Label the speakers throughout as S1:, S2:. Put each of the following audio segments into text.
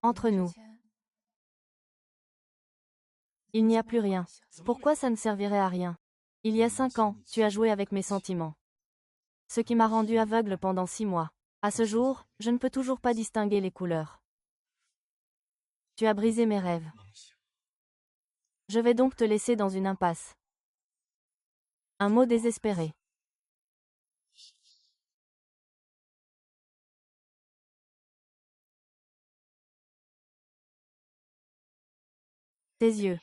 S1: Entre nous, il n'y a plus rien. Pourquoi ça ne servirait à rien? Il y a 5 ans, tu as joué avec mes sentiments. Ce qui m'a rendu aveugle pendant 6 mois. À ce jour, je ne peux toujours pas distinguer les couleurs. Tu as brisé mes rêves. Je vais donc te laisser dans une impasse. Un mot désespéré. Tes yeux.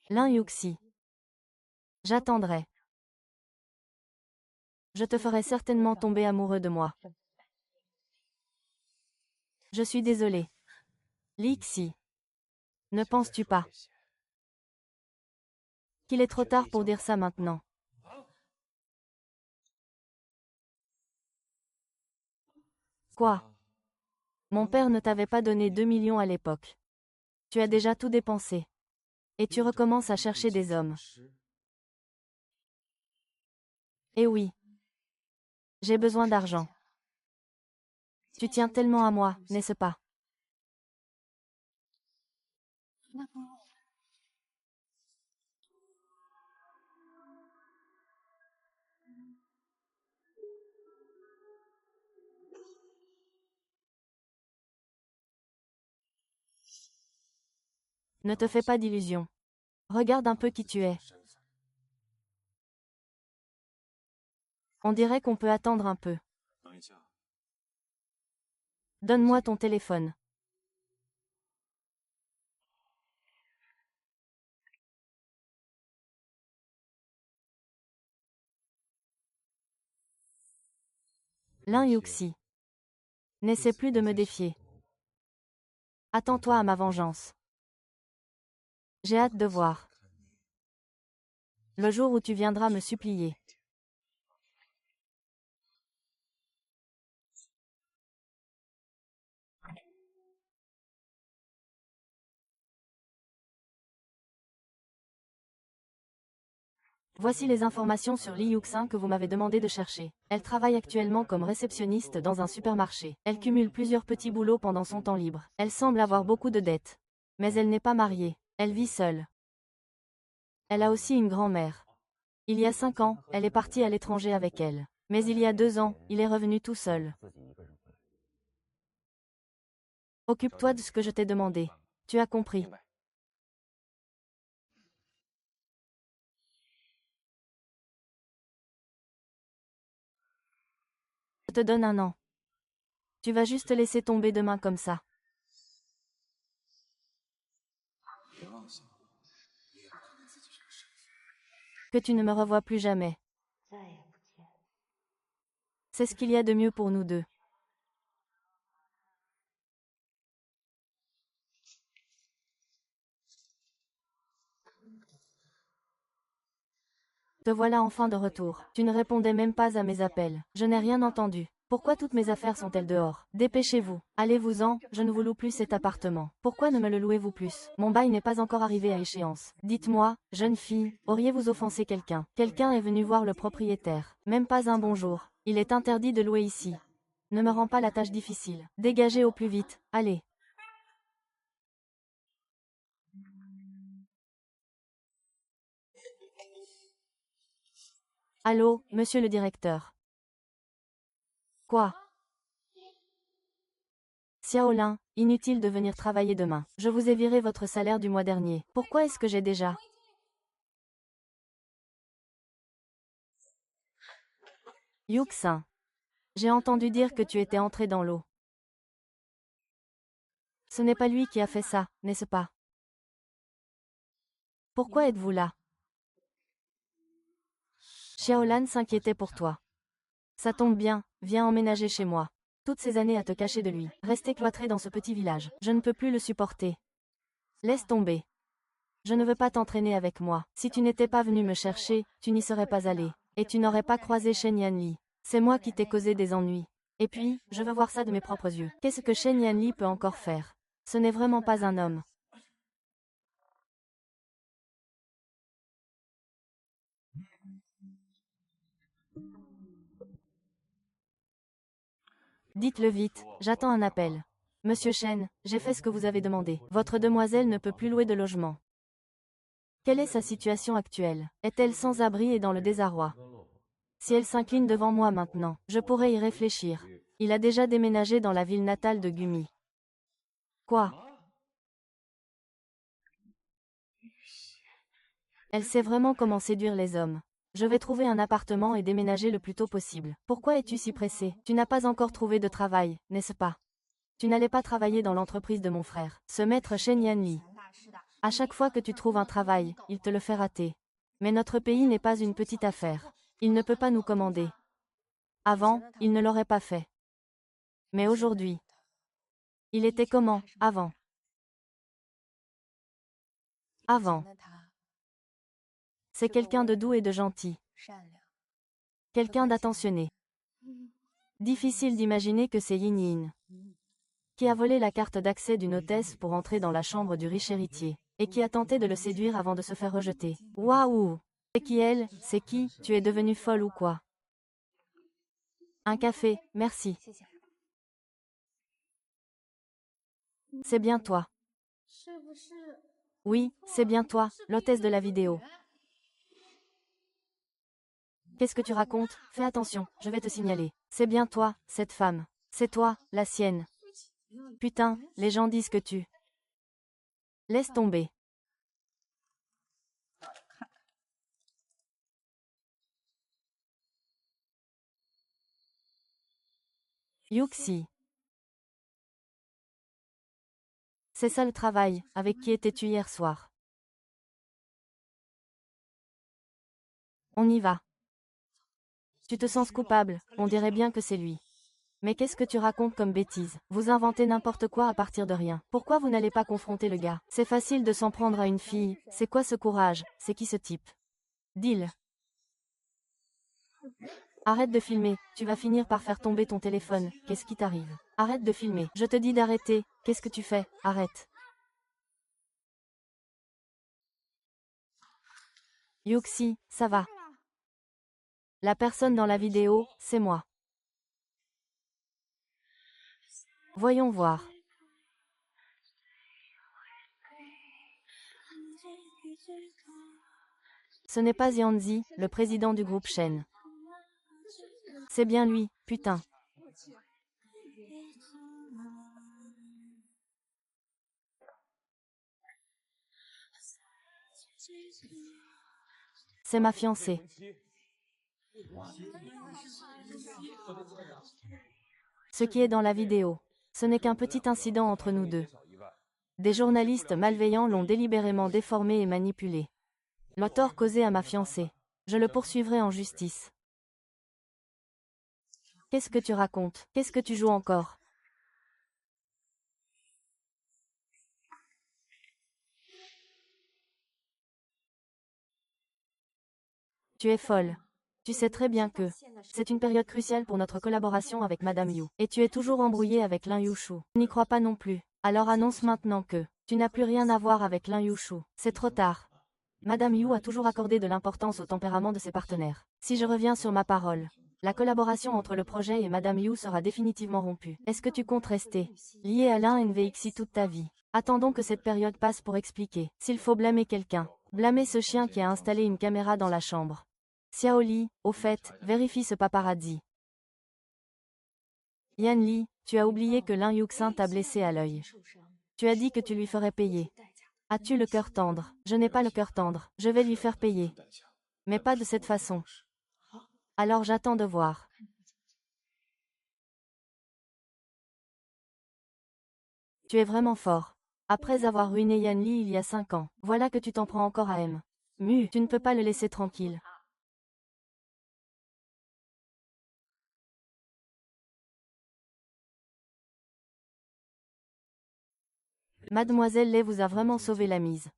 S1: Lin Yuxi. J'attendrai. Je te ferai certainement tomber amoureux de moi. Je suis désolé. Lixi. Ne penses-tu pas qu'il est trop tard pour dire ça maintenant? Quoi? Mon père ne t'avait pas donné 2 millions à l'époque. Tu as déjà tout dépensé. Et tu recommences à chercher des hommes. Eh oui. J'ai besoin d'argent. Tu tiens tellement à moi, n'est-ce pas? Ne te fais pas d'illusions. Regarde un peu qui tu es. On dirait qu'on peut attendre un peu. Donne-moi ton téléphone. Lin Yuxi. N'essaie plus de me défier. Attends-toi à ma vengeance. J'ai hâte de voir. Le jour où tu viendras me supplier. Voici les informations sur Li Yuxin que vous m'avez demandé de chercher. Elle travaille actuellement comme réceptionniste dans un supermarché. Elle cumule plusieurs petits boulots pendant son temps libre. Elle semble avoir beaucoup de dettes. Mais elle n'est pas mariée. Elle vit seule. Elle a aussi une grand-mère. Il y a 5 ans, elle est partie à l'étranger avec elle. Mais il y a 2 ans, il est revenu tout seul. Occupe-toi de ce que je t'ai demandé. Tu as compris. Je te donne 1 an. Tu vas juste laisser tomber demain comme ça. Que tu ne me revois plus jamais. C'est ce qu'il y a de mieux pour nous deux. Te voilà enfin de retour. Tu ne répondais même pas à mes appels. Je n'ai rien entendu. Pourquoi toutes mes affaires sont-elles dehors? Dépêchez-vous. Allez-vous-en, je ne vous loue plus cet appartement. Pourquoi ne me le louez-vous plus? Mon bail n'est pas encore arrivé à échéance. Dites-moi, jeune fille, auriez-vous offensé quelqu'un? Quelqu'un est venu voir le propriétaire. Même pas un bonjour. Il est interdit de louer ici. Ne me rends pas la tâche difficile. Dégagez au plus vite. Allez. Allô, monsieur le directeur. Quoi? Xiaolin, inutile de venir travailler demain. Je vous ai viré votre salaire du mois dernier. Pourquoi est-ce que j'ai déjà... Yuxin. J'ai entendu dire que tu étais entré dans l'eau. Ce n'est pas lui qui a fait ça, n'est-ce pas? Pourquoi êtes-vous là? Xiaolan s'inquiétait pour toi. Ça tombe bien, viens emménager chez moi. Toutes ces années à te cacher de lui, rester cloîtré dans ce petit village, je ne peux plus le supporter. Laisse tomber. Je ne veux pas t'entraîner avec moi. Si tu n'étais pas venu me chercher, tu n'y serais pas allé. Et tu n'aurais pas croisé Shen Yanli. C'est moi qui t'ai causé des ennuis. Et puis, je veux voir ça de mes propres yeux. Qu'est-ce que Shen Yanli peut encore faire? Ce n'est vraiment pas un homme. Dites-le vite, j'attends un appel. Monsieur Chen, j'ai fait ce que vous avez demandé. Votre demoiselle ne peut plus louer de logement. Quelle est sa situation actuelle? Est-elle sans abri et dans le désarroi? Si elle s'incline devant moi maintenant, je pourrais y réfléchir. Il a déjà déménagé dans la ville natale de Gumi. Quoi? Elle sait vraiment comment séduire les hommes. Je vais trouver un appartement et déménager le plus tôt possible. Pourquoi es-tu si pressé? Tu n'as pas encore trouvé de travail, n'est-ce pas? Tu n'allais pas travailler dans l'entreprise de mon frère, ce maître Shen Yanli. À chaque fois que tu trouves un travail, il te le fait rater. Mais notre pays n'est pas une petite affaire. Il ne peut pas nous commander. Avant, il ne l'aurait pas fait. Mais aujourd'hui, il était comment, avant? Avant. C'est quelqu'un de doux et de gentil. Quelqu'un d'attentionné. Difficile d'imaginer que c'est Yin Yin, qui a volé la carte d'accès d'une hôtesse pour entrer dans la chambre du riche héritier, et qui a tenté de le séduire avant de se faire rejeter. Waouh! C'est qui elle? C'est qui? Tu es devenue folle ou quoi? Un café, merci. C'est bien toi. Oui, c'est bien toi, l'hôtesse de la vidéo. Qu'est-ce que tu racontes? Fais attention, je vais te signaler. C'est bien toi, cette femme. C'est toi, la sienne. Putain, les gens disent que tu... Laisse tomber. Yuxi. C'est ça le travail, avec qui étais-tu hier soir? On y va. Tu te sens coupable, on dirait bien que c'est lui. Mais qu'est-ce que tu racontes comme bêtise? Vous inventez n'importe quoi à partir de rien. Pourquoi vous n'allez pas confronter le gars? C'est facile de s'en prendre à une fille. C'est quoi ce courage? C'est qui ce type? Dis-le. Arrête de filmer, tu vas finir par faire tomber ton téléphone. Qu'est-ce qui t'arrive? Arrête de filmer. Je te dis d'arrêter. Qu'est-ce que tu fais? Arrête. Yuxi, ça va. La personne dans la vidéo, c'est moi. Voyons voir. Ce n'est pas Yanzi, le président du groupe Shen. C'est bien lui, putain. C'est ma fiancée. Ce qui est dans la vidéo, ce n'est qu'un petit incident entre nous deux. Des journalistes malveillants l'ont délibérément déformé et manipulé. Le tort causé à ma fiancée. Je le poursuivrai en justice. Qu'est-ce que tu racontes? Qu'est-ce que tu joues encore? Tu es folle. Tu sais très bien que c'est une période cruciale pour notre collaboration avec Madame Yu. Et tu es toujours embrouillé avec Lin Yushu. N'y crois pas non plus. Alors annonce maintenant que tu n'as plus rien à voir avec Lin Yushu. C'est trop tard. Madame Yu a toujours accordé de l'importance au tempérament de ses partenaires. Si je reviens sur ma parole, la collaboration entre le projet et Madame Yu sera définitivement rompue. Est-ce que tu comptes rester lié à l'un NVXI toute ta vie? Attendons que cette période passe pour expliquer. S'il faut blâmer quelqu'un, blâmer ce chien qui a installé une caméra dans la chambre. Xiao Li, au fait, vérifie ce paparazzi. Yan Li, tu as oublié que Lin Yuxin t'a blessé à l'œil. Tu as dit que tu lui ferais payer. As-tu le cœur tendre? Je n'ai pas le cœur tendre, je vais lui faire payer. Mais pas de cette façon. Alors j'attends de voir. Tu es vraiment fort. Après avoir ruiné Yan Li il y a 5 ans, voilà que tu t'en prends encore à M. Mu, tu ne peux pas le laisser tranquille. Mademoiselle Lei vous a vraiment sauvé la mise.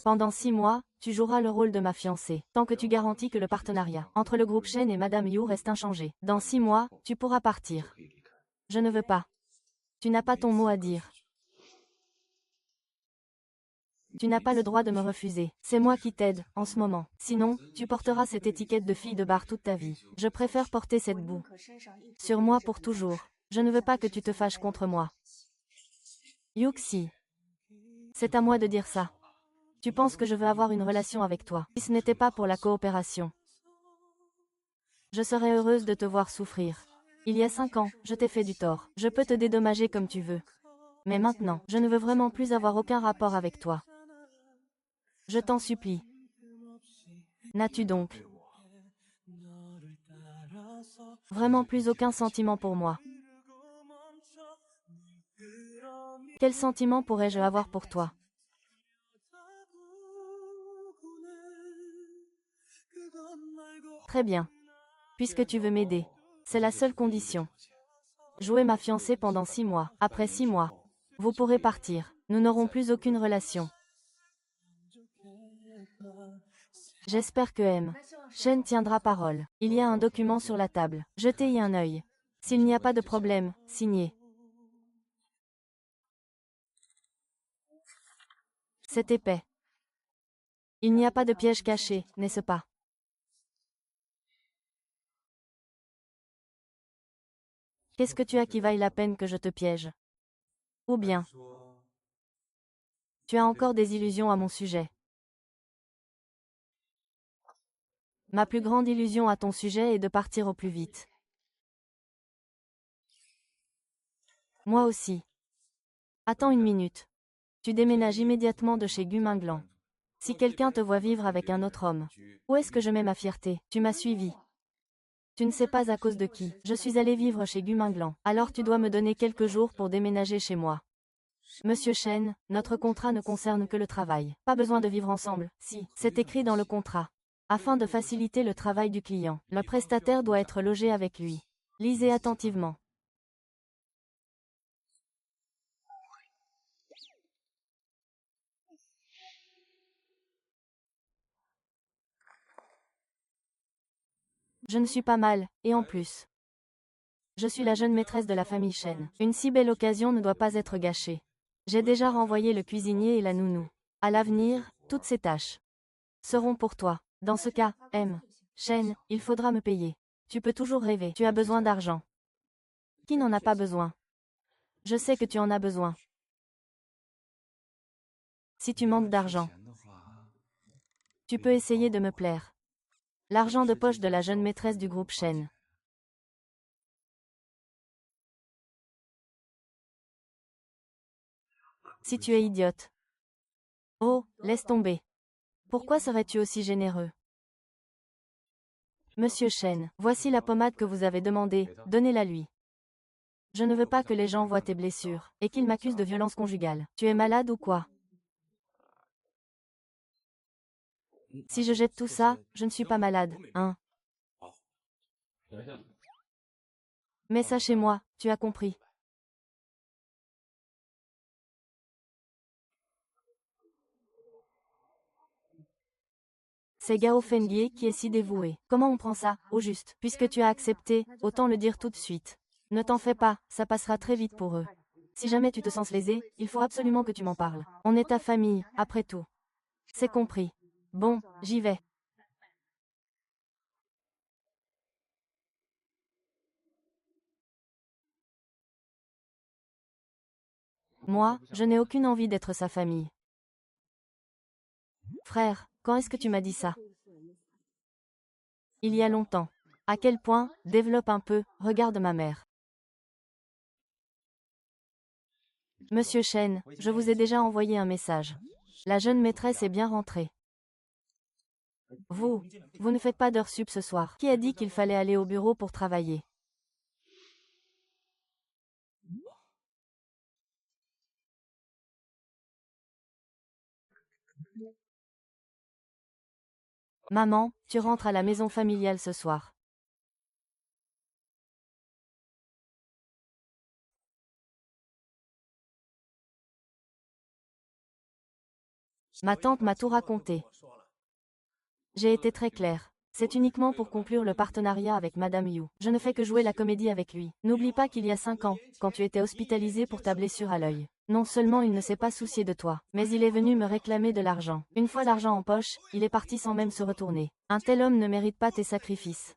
S1: Pendant 6 mois, tu joueras le rôle de ma fiancée, tant que tu garantis que le partenariat entre le groupe Shen et Madame Yu reste inchangé. Dans 6 mois, tu pourras partir. Je ne veux pas. Tu n'as pas ton mot à dire. Tu n'as pas le droit de me refuser. C'est moi qui t'aide, en ce moment. Sinon, tu porteras cette étiquette de fille de bar toute ta vie. Je préfère porter cette boue sur moi pour toujours. Je ne veux pas que tu te fâches contre moi. Yuxi. C'est à moi de dire ça. Tu penses que je veux avoir une relation avec toi. Si ce n'était pas pour la coopération, je serais heureuse de te voir souffrir. Il y a 5 ans, je t'ai fait du tort. Je peux te dédommager comme tu veux. Mais maintenant, je ne veux vraiment plus avoir aucun rapport avec toi. Je t'en supplie. N'as-tu donc vraiment plus aucun sentiment pour moi? Quel sentiment pourrais-je avoir pour toi? Très bien. Puisque tu veux m'aider. C'est la seule condition. Jouer ma fiancée pendant 6 mois. Après 6 mois, vous pourrez partir. Nous n'aurons plus aucune relation. J'espère que Shen tiendra parole. Il y a un document sur la table. Jetez y un œil. S'il n'y a pas de problème, signez. C'est épais. Il n'y a pas de piège caché, n'est-ce pas? Qu'est-ce que tu as qui vaille la peine que je te piège? Ou bien, tu as encore des illusions à mon sujet? Ma plus grande illusion à ton sujet est de partir au plus vite. Moi aussi. Attends une minute. Tu déménages immédiatement de chez Guminglan. Si quelqu'un te voit vivre avec un autre homme, où est-ce que je mets ma fierté? Tu m'as suivi. Tu ne sais pas à cause de qui. Je suis allée vivre chez Guminglan. Alors tu dois me donner quelques jours pour déménager chez moi. Monsieur Shen, notre contrat ne concerne que le travail. Pas besoin de vivre ensemble. Si, c'est écrit dans le contrat. Afin de faciliter le travail du client, le prestataire doit être logé avec lui. Lisez attentivement. Je ne suis pas mal, et en plus, je suis la jeune maîtresse de la famille Shen. Une si belle occasion ne doit pas être gâchée. J'ai déjà renvoyé le cuisinier et la nounou. À l'avenir, toutes ces tâches seront pour toi. Dans ce cas, Shen, il faudra me payer. Tu peux toujours rêver. Tu as besoin d'argent. Qui n'en a pas besoin? Je sais que tu en as besoin. Si tu manques d'argent, tu peux essayer de me plaire. L'argent de poche de la jeune maîtresse du groupe Shen. Si tu es idiote. Oh, laisse tomber. Pourquoi serais-tu aussi généreux? Monsieur Shen, voici la pommade que vous avez demandée, donnez-la lui. Je ne veux pas que les gens voient tes blessures, et qu'ils m'accusent de violence conjugale. Tu es malade ou quoi? Si je jette tout ça, je ne suis pas malade, hein? Mets ça chez moi, tu as compris. C'est Gao Fengie qui est si dévoué. Comment on prend ça, au juste? Puisque tu as accepté, autant le dire tout de suite. Ne t'en fais pas, ça passera très vite pour eux. Si jamais tu te sens lésé, il faut absolument que tu m'en parles. On est ta famille, après tout. C'est compris. Bon, j'y vais. Moi, je n'ai aucune envie d'être sa famille. Frère, quand est-ce que tu m'as dit ça? Il y a longtemps. À quel point? Développe un peu, regarde ma mère. Monsieur Shen, je vous ai déjà envoyé un message. La jeune maîtresse est bien rentrée. Vous ne faites pas d'heures sup ce soir. Qui a dit qu'il fallait aller au bureau pour travailler? Maman, tu rentres à la maison familiale ce soir. Ma tante m'a tout raconté. J'ai été très claire. C'est uniquement pour conclure le partenariat avec Madame Yu. Je ne fais que jouer la comédie avec lui. N'oublie pas qu'il y a 5 ans, quand tu étais hospitalisé pour ta blessure à l'œil. Non seulement il ne s'est pas soucié de toi, mais il est venu me réclamer de l'argent. Une fois l'argent en poche, il est parti sans même se retourner. Un tel homme ne mérite pas tes sacrifices.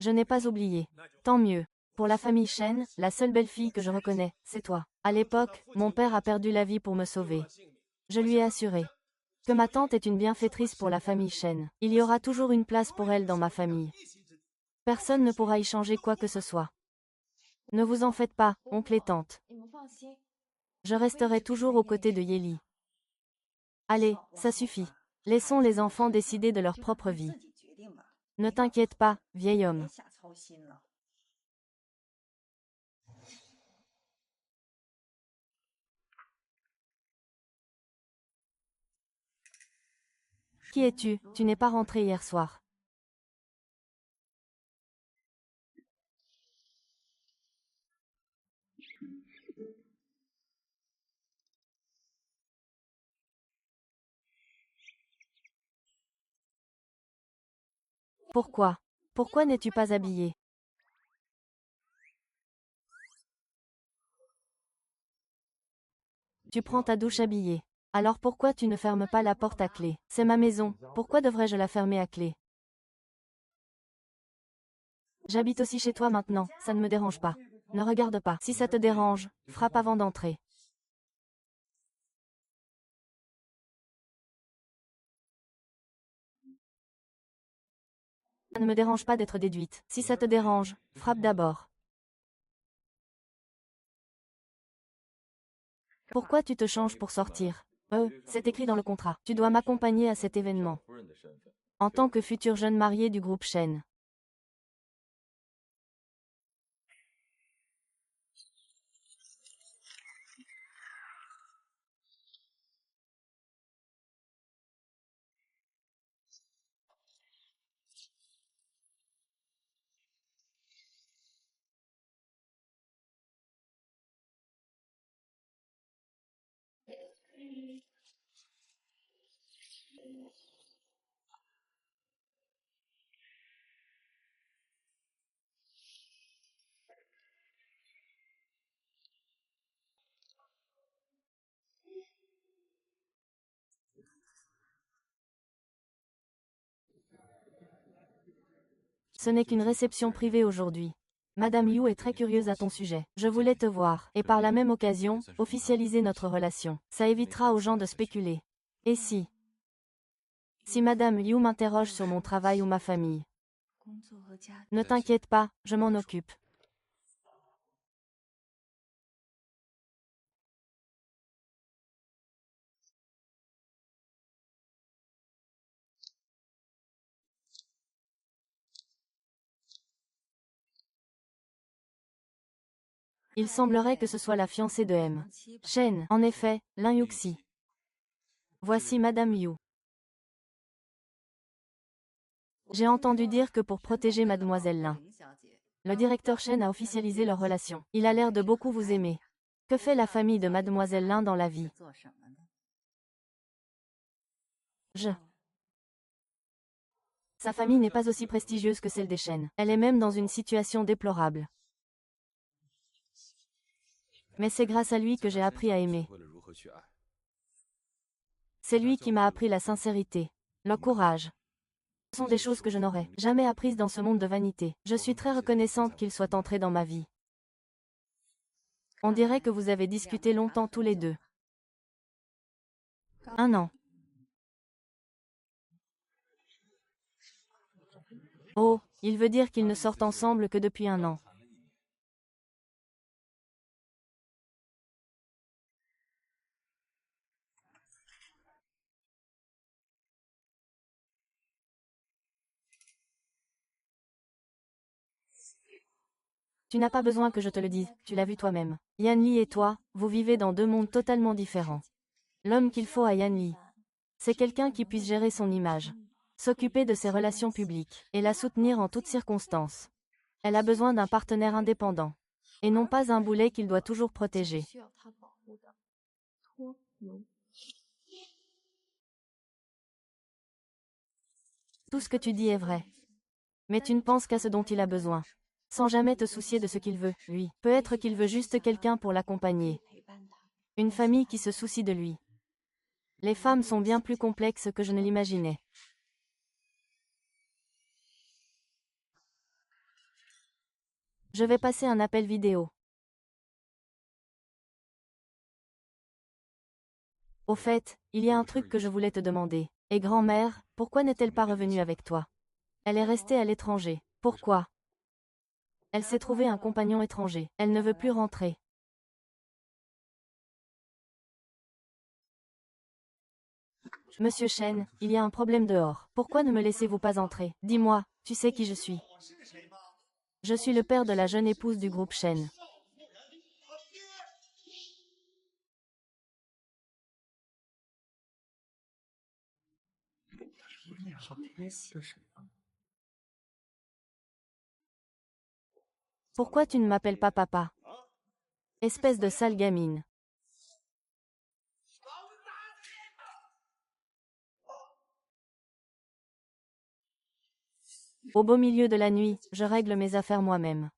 S1: Je n'ai pas oublié. Tant mieux. Pour la famille Shen, la seule belle-fille que je reconnais, c'est toi. À l'époque, mon père a perdu la vie pour me sauver. Je lui ai assuré que ma tante est une bienfaitrice pour la famille Shen. Il y aura toujours une place pour elle dans ma famille. Personne ne pourra y changer quoi que ce soit. Ne vous en faites pas, oncle et tante. Je resterai toujours aux côtés de Yeli. Allez, ça suffit. Laissons les enfants décider de leur propre vie. Ne t'inquiète pas, vieil homme. Qui es-tu? Tu n'es pas rentré hier soir. Pourquoi? Pourquoi n'es-tu pas habillé? Tu prends ta douche habillée. Alors pourquoi tu ne fermes pas la porte à clé? C'est ma maison, pourquoi devrais-je la fermer à clé? J'habite aussi chez toi maintenant, ça ne me dérange pas. Ne regarde pas. Si ça te dérange, frappe avant d'entrer. Ça ne me dérange pas d'être déduite. Si ça te dérange, frappe d'abord. Pourquoi tu te changes pour sortir? C'est écrit dans le contrat. Tu dois m'accompagner à cet événement. En tant que futur jeune marié du groupe Shen. Ce n'est qu'une réception privée aujourd'hui. Madame Yu est très curieuse à ton sujet. Je voulais te voir, et par la même occasion, officialiser notre relation. Ça évitera aux gens de spéculer. Et si Madame Yu m'interroge sur mon travail ou ma famille, ne t'inquiète pas, je m'en occupe. Il semblerait que ce soit la fiancée de M. Shen, en effet, Lin Yuxi. Voici Madame Yu. J'ai entendu dire que pour protéger Mademoiselle Lin, le directeur Shen a officialisé leur relation. Il a l'air de beaucoup vous aimer. Que fait la famille de Mademoiselle Lin dans la vie? Sa famille n'est pas aussi prestigieuse que celle des Shen. Elle est même dans une situation déplorable. Mais c'est grâce à lui que j'ai appris à aimer. C'est lui qui m'a appris la sincérité, le courage. Ce sont des choses que je n'aurais jamais apprises dans ce monde de vanité. Je suis très reconnaissante qu'il soit entré dans ma vie. On dirait que vous avez discuté longtemps tous les deux. 1 an. Oh, il veut dire qu'ils ne sortent ensemble que depuis 1 an. Tu n'as pas besoin que je te le dise, tu l'as vu toi-même. Yan Li et toi, vous vivez dans 2 mondes totalement différents. L'homme qu'il faut à Yan Li, c'est quelqu'un qui puisse gérer son image, s'occuper de ses relations publiques, et la soutenir en toutes circonstances. Elle a besoin d'un partenaire indépendant, et non pas un boulet qu'il doit toujours protéger. Tout ce que tu dis est vrai. Mais tu ne penses qu'à ce dont il a besoin. Sans jamais te soucier de ce qu'il veut, lui. Peut-être qu'il veut juste quelqu'un pour l'accompagner. Une famille qui se soucie de lui. Les femmes sont bien plus complexes que je ne l'imaginais. Je vais passer un appel vidéo. Au fait, il y a un truc que je voulais te demander. Et grand-mère, pourquoi n'est-elle pas revenue avec toi? Elle est restée à l'étranger. Pourquoi? Elle s'est trouvée un compagnon étranger. Elle ne veut plus rentrer. Monsieur Chen, il y a un problème dehors. Pourquoi ne me laissez-vous pas entrer? Dis-moi, tu sais qui je suis. Je suis le père de la jeune épouse du groupe Chen. Pourquoi tu ne m'appelles pas papa? Espèce de sale gamine. Au beau milieu de la nuit, je règle mes affaires moi-même.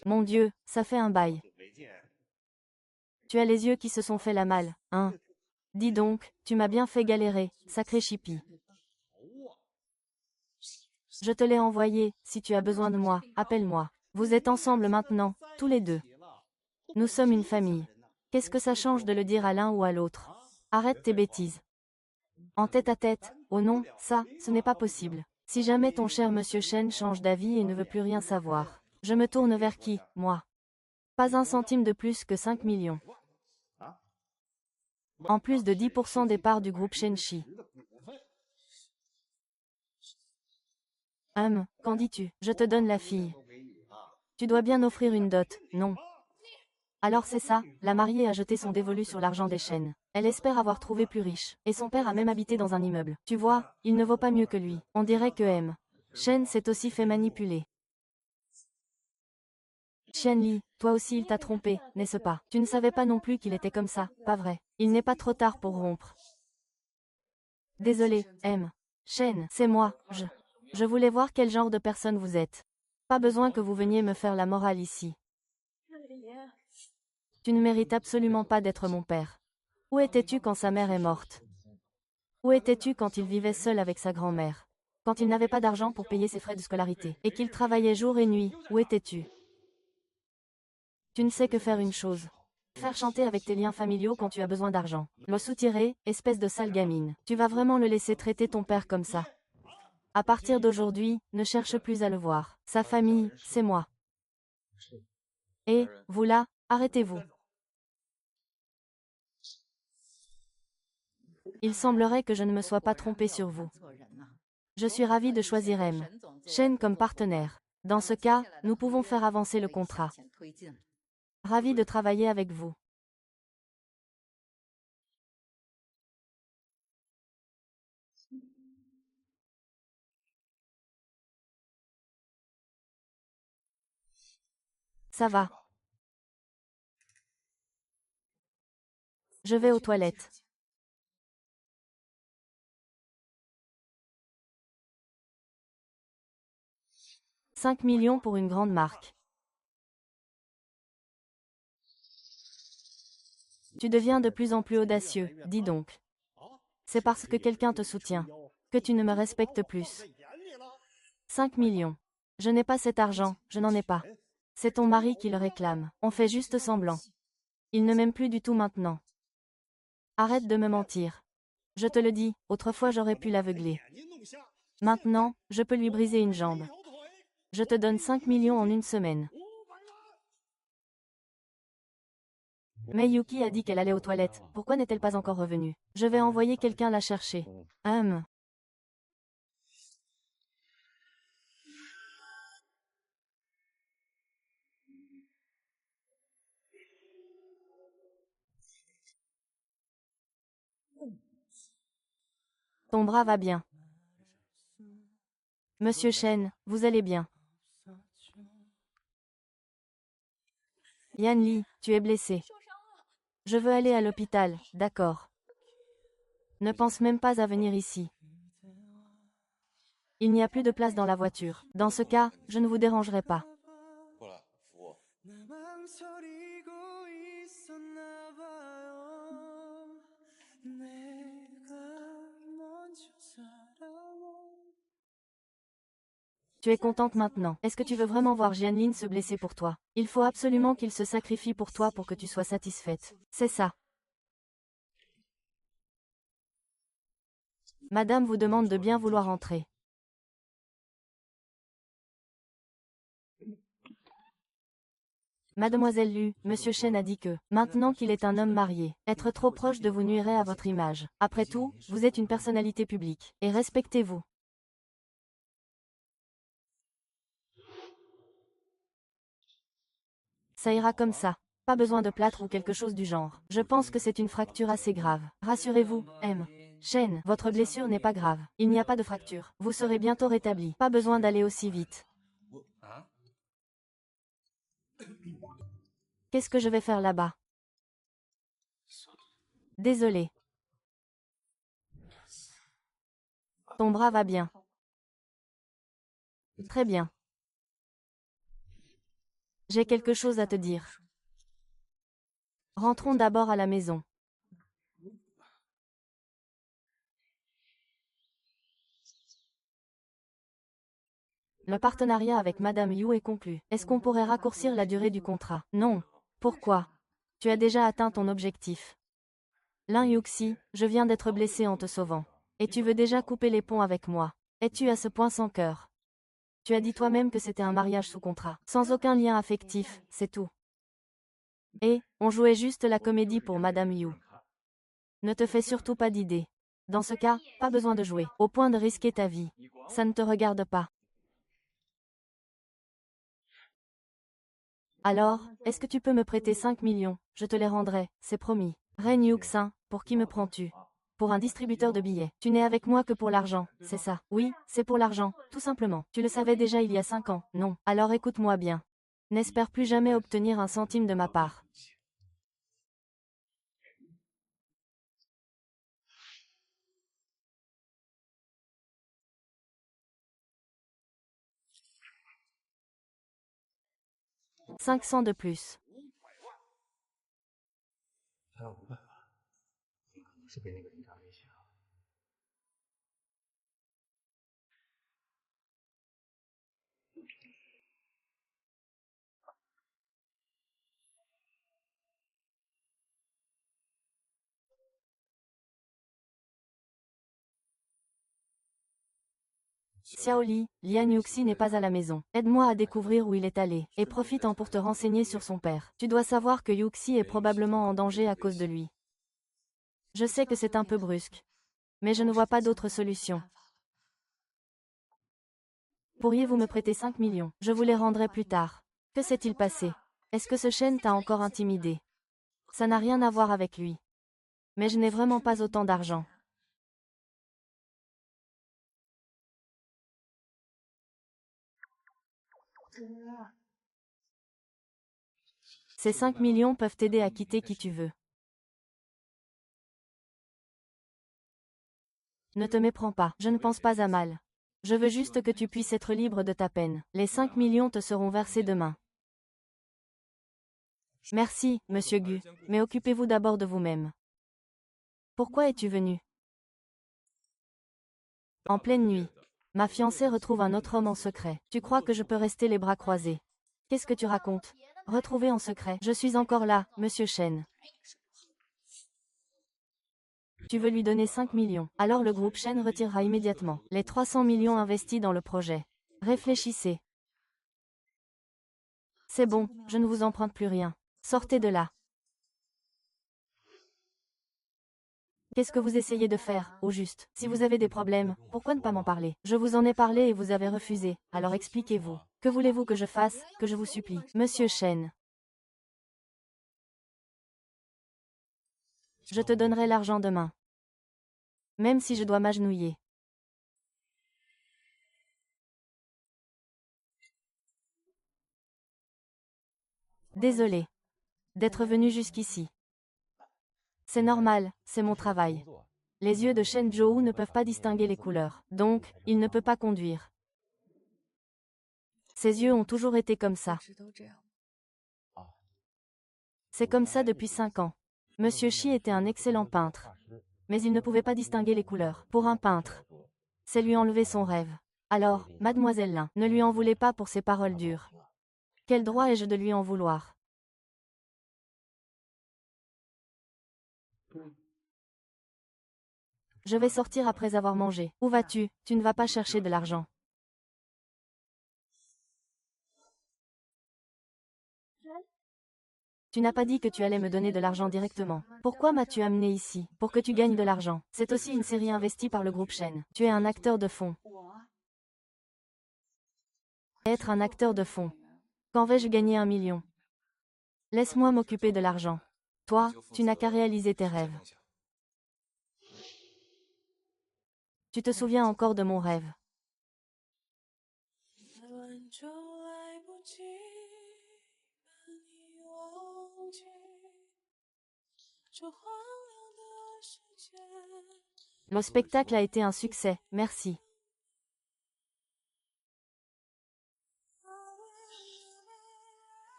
S1: Mon Dieu, ça fait un bail. Tu as les yeux qui se sont fait la malle, hein? Dis donc, tu m'as bien fait galérer, sacré chipi. Je te l'ai envoyé, si tu as besoin de moi, appelle-moi. Vous êtes ensemble maintenant, tous les deux. Nous sommes une famille. Qu'est-ce que ça change de le dire à l'un ou à l'autre? Arrête tes bêtises. En tête à tête, oh non, ça, ce n'est pas possible. Si jamais ton cher monsieur Chen change d'avis et ne veut plus rien savoir, je me tourne vers qui, moi? Pas un centime de plus que 5 millions. En plus de 10% des parts du groupe Shenchi. Qu'en dis-tu? Je te donne la fille. Tu dois bien offrir une dot, non? Alors c'est ça, la mariée a jeté son dévolu sur l'argent des Chen. Elle espère avoir trouvé plus riche. Et son père a même habité dans un immeuble. Tu vois, il ne vaut pas mieux que lui. On dirait que Chen s'est aussi fait manipuler. Qianli, toi aussi il t'a trompé, n'est-ce pas? Tu ne savais pas non plus qu'il était comme ça, pas vrai? Il n'est pas trop tard pour rompre. Désolé, Chen, c'est moi, je voulais voir quel genre de personne vous êtes. Pas besoin que vous veniez me faire la morale ici. Tu ne mérites absolument pas d'être mon père. Où étais-tu quand sa mère est morte? Où étais-tu quand il vivait seul avec sa grand-mère? Quand il n'avait pas d'argent pour payer ses frais de scolarité, et qu'il travaillait jour et nuit, où étais-tu? Tu ne sais que faire une chose. Faire chanter avec tes liens familiaux quand tu as besoin d'argent. Le soutirer, espèce de sale gamine. Tu vas vraiment le laisser traiter ton père comme ça? À partir d'aujourd'hui, ne cherche plus à le voir. Sa famille, c'est moi. Et, vous là, arrêtez-vous. Il semblerait que je ne me sois pas trompée sur vous. Je suis ravie de choisir Shen comme partenaire. Dans ce cas, nous pouvons faire avancer le contrat. Ravi de travailler avec vous. Ça va. Je vais aux toilettes. 5 millions pour une grande marque. Tu deviens de plus en plus audacieux, dis donc. C'est parce que quelqu'un te soutient que tu ne me respectes plus. 5 millions. Je n'ai pas cet argent, je n'en ai pas. C'est ton mari qui le réclame. On fait juste semblant. Il ne m'aime plus du tout maintenant. Arrête de me mentir. Je te le dis, autrefois j'aurais pu l'aveugler. Maintenant, je peux lui briser une jambe. Je te donne 5 millions en une semaine. Mais Yuki a dit qu'elle allait aux toilettes. Pourquoi n'est-elle pas encore revenue? Je vais envoyer quelqu'un la chercher. Ton bras va bien. Monsieur Chen, vous allez bien. Yan Li, tu es blessé. Je veux aller à l'hôpital, d'accord. Ne pense même pas à venir ici. Il n'y a plus de place dans la voiture. Dans ce cas, je ne vous dérangerai pas.
S2: Voilà, faut-
S1: Tu es contente maintenant. Est-ce que tu veux vraiment voir Jianlin se blesser pour toi? Il faut absolument qu'il se sacrifie pour toi pour que tu sois satisfaite. C'est ça. Madame vous demande de bien vouloir entrer. Mademoiselle Lu, Monsieur Chen a dit que, maintenant qu'il est un homme marié, être trop proche de vous nuirait à votre image. Après tout, vous êtes une personnalité publique, et respectez-vous. Ça ira comme ça. Pas besoin de plâtre ou quelque chose du genre. Je pense que c'est une fracture assez grave. Rassurez-vous, M. Chen, votre blessure n'est pas grave. Il n'y a pas de fracture. Vous serez bientôt rétabli. Pas besoin d'aller aussi vite.
S2: Hein?
S1: Qu'est-ce que je vais faire là-bas? Désolé. Ton bras va bien. Très bien. J'ai quelque chose à te dire. Rentrons d'abord à la maison. Le partenariat avec Madame Yu est conclu. Est-ce qu'on pourrait raccourcir la durée du contrat? Non. Pourquoi? Tu as déjà atteint ton objectif. Lin Yuxi, je viens d'être blessé en te sauvant. Et tu veux déjà couper les ponts avec moi. Es-tu à ce point sans cœur? Tu as dit toi-même que c'était un mariage sous contrat. Sans aucun lien affectif, c'est tout. Et, on jouait juste la comédie pour Madame Yu. Ne te fais surtout pas d'idées. Dans ce cas, pas besoin de jouer, au point de risquer ta vie. Ça ne te regarde pas. Alors, est-ce que tu peux me prêter 5 millions? Je te les rendrai, c'est promis. Ren Yuxin, pour qui me prends-tu? Pour un distributeur de billets. Tu n'es avec moi que pour l'argent, c'est ça. Oui, c'est pour l'argent, tout simplement. Tu le savais déjà il y a 5 ans, non? Alors écoute-moi bien. N'espère plus jamais obtenir un centime de ma part. « 500 de plus.
S3: 还有个办法，你可能是被那个李长威胁了。
S1: Xiao Li, Lian Yuxi n'est pas à la maison. Aide-moi à découvrir où il est allé, et profite-en pour te renseigner sur son père. Tu dois savoir que Yuxi est probablement en danger à cause de lui. Je sais que c'est un peu brusque, mais je ne vois pas d'autre solution. Pourriez-vous me prêter 5 millions? Je vous les rendrai plus tard. Que s'est-il passé? Est-ce que ce chêne t'a encore intimidé? Ça n'a rien à voir avec lui. Mais je n'ai vraiment pas autant d'argent. Ces 5 millions peuvent t'aider à quitter qui tu veux. Ne te méprends pas, je ne pense pas à mal. Je veux juste que tu puisses être libre de ta peine. Les 5 millions te seront versés demain. Merci, monsieur Gu, mais occupez-vous d'abord de vous-même. Pourquoi es-tu venu? En pleine nuit. Ma fiancée retrouve un autre homme en secret. Tu crois que je peux rester les bras croisés? Qu'est-ce que tu racontes? Retrouvé en secret. Je suis encore là, monsieur Chen. Tu veux lui donner 5 millions. Alors le groupe Chen retirera immédiatement les 300 millions investis dans le projet. Réfléchissez. C'est bon, je ne vous emprunte plus rien. Sortez de là. Qu'est-ce que vous essayez de faire, au juste? Si vous avez des problèmes, pourquoi ne pas m'en parler? Je vous en ai parlé et vous avez refusé, alors expliquez-vous. Que voulez-vous que je fasse, que je vous supplie? Monsieur Chen. Je te donnerai l'argent demain. Même si je dois m'agenouiller. Désolé d'être venu jusqu'ici. C'est normal, c'est mon travail. Les yeux de Shen Zhou ne peuvent pas distinguer les couleurs, donc, il ne peut pas conduire. Ses yeux ont toujours été comme ça. C'est comme ça depuis 5 ans. Monsieur Shi était un excellent peintre. Mais il ne pouvait pas distinguer les couleurs. Pour un peintre, c'est lui enlever son rêve. Alors, mademoiselle Lin, ne lui en voulez pas pour ses paroles dures. Quel droit ai-je de lui en vouloir? Je vais sortir après avoir mangé. Où vas-tu? Tu ne vas pas chercher de l'argent. Tu n'as pas dit que tu allais me donner de l'argent directement. Pourquoi m'as-tu amené ici? Pour que tu gagnes de l'argent. C'est aussi une série investie par le groupe Shen. Tu es un acteur de fond. Être un acteur de fond. Quand vais-je gagner 1 million? Laisse-moi m'occuper de l'argent. Toi, tu n'as qu'à réaliser tes rêves. Tu te souviens encore de mon rêve. Le spectacle a été un succès, merci.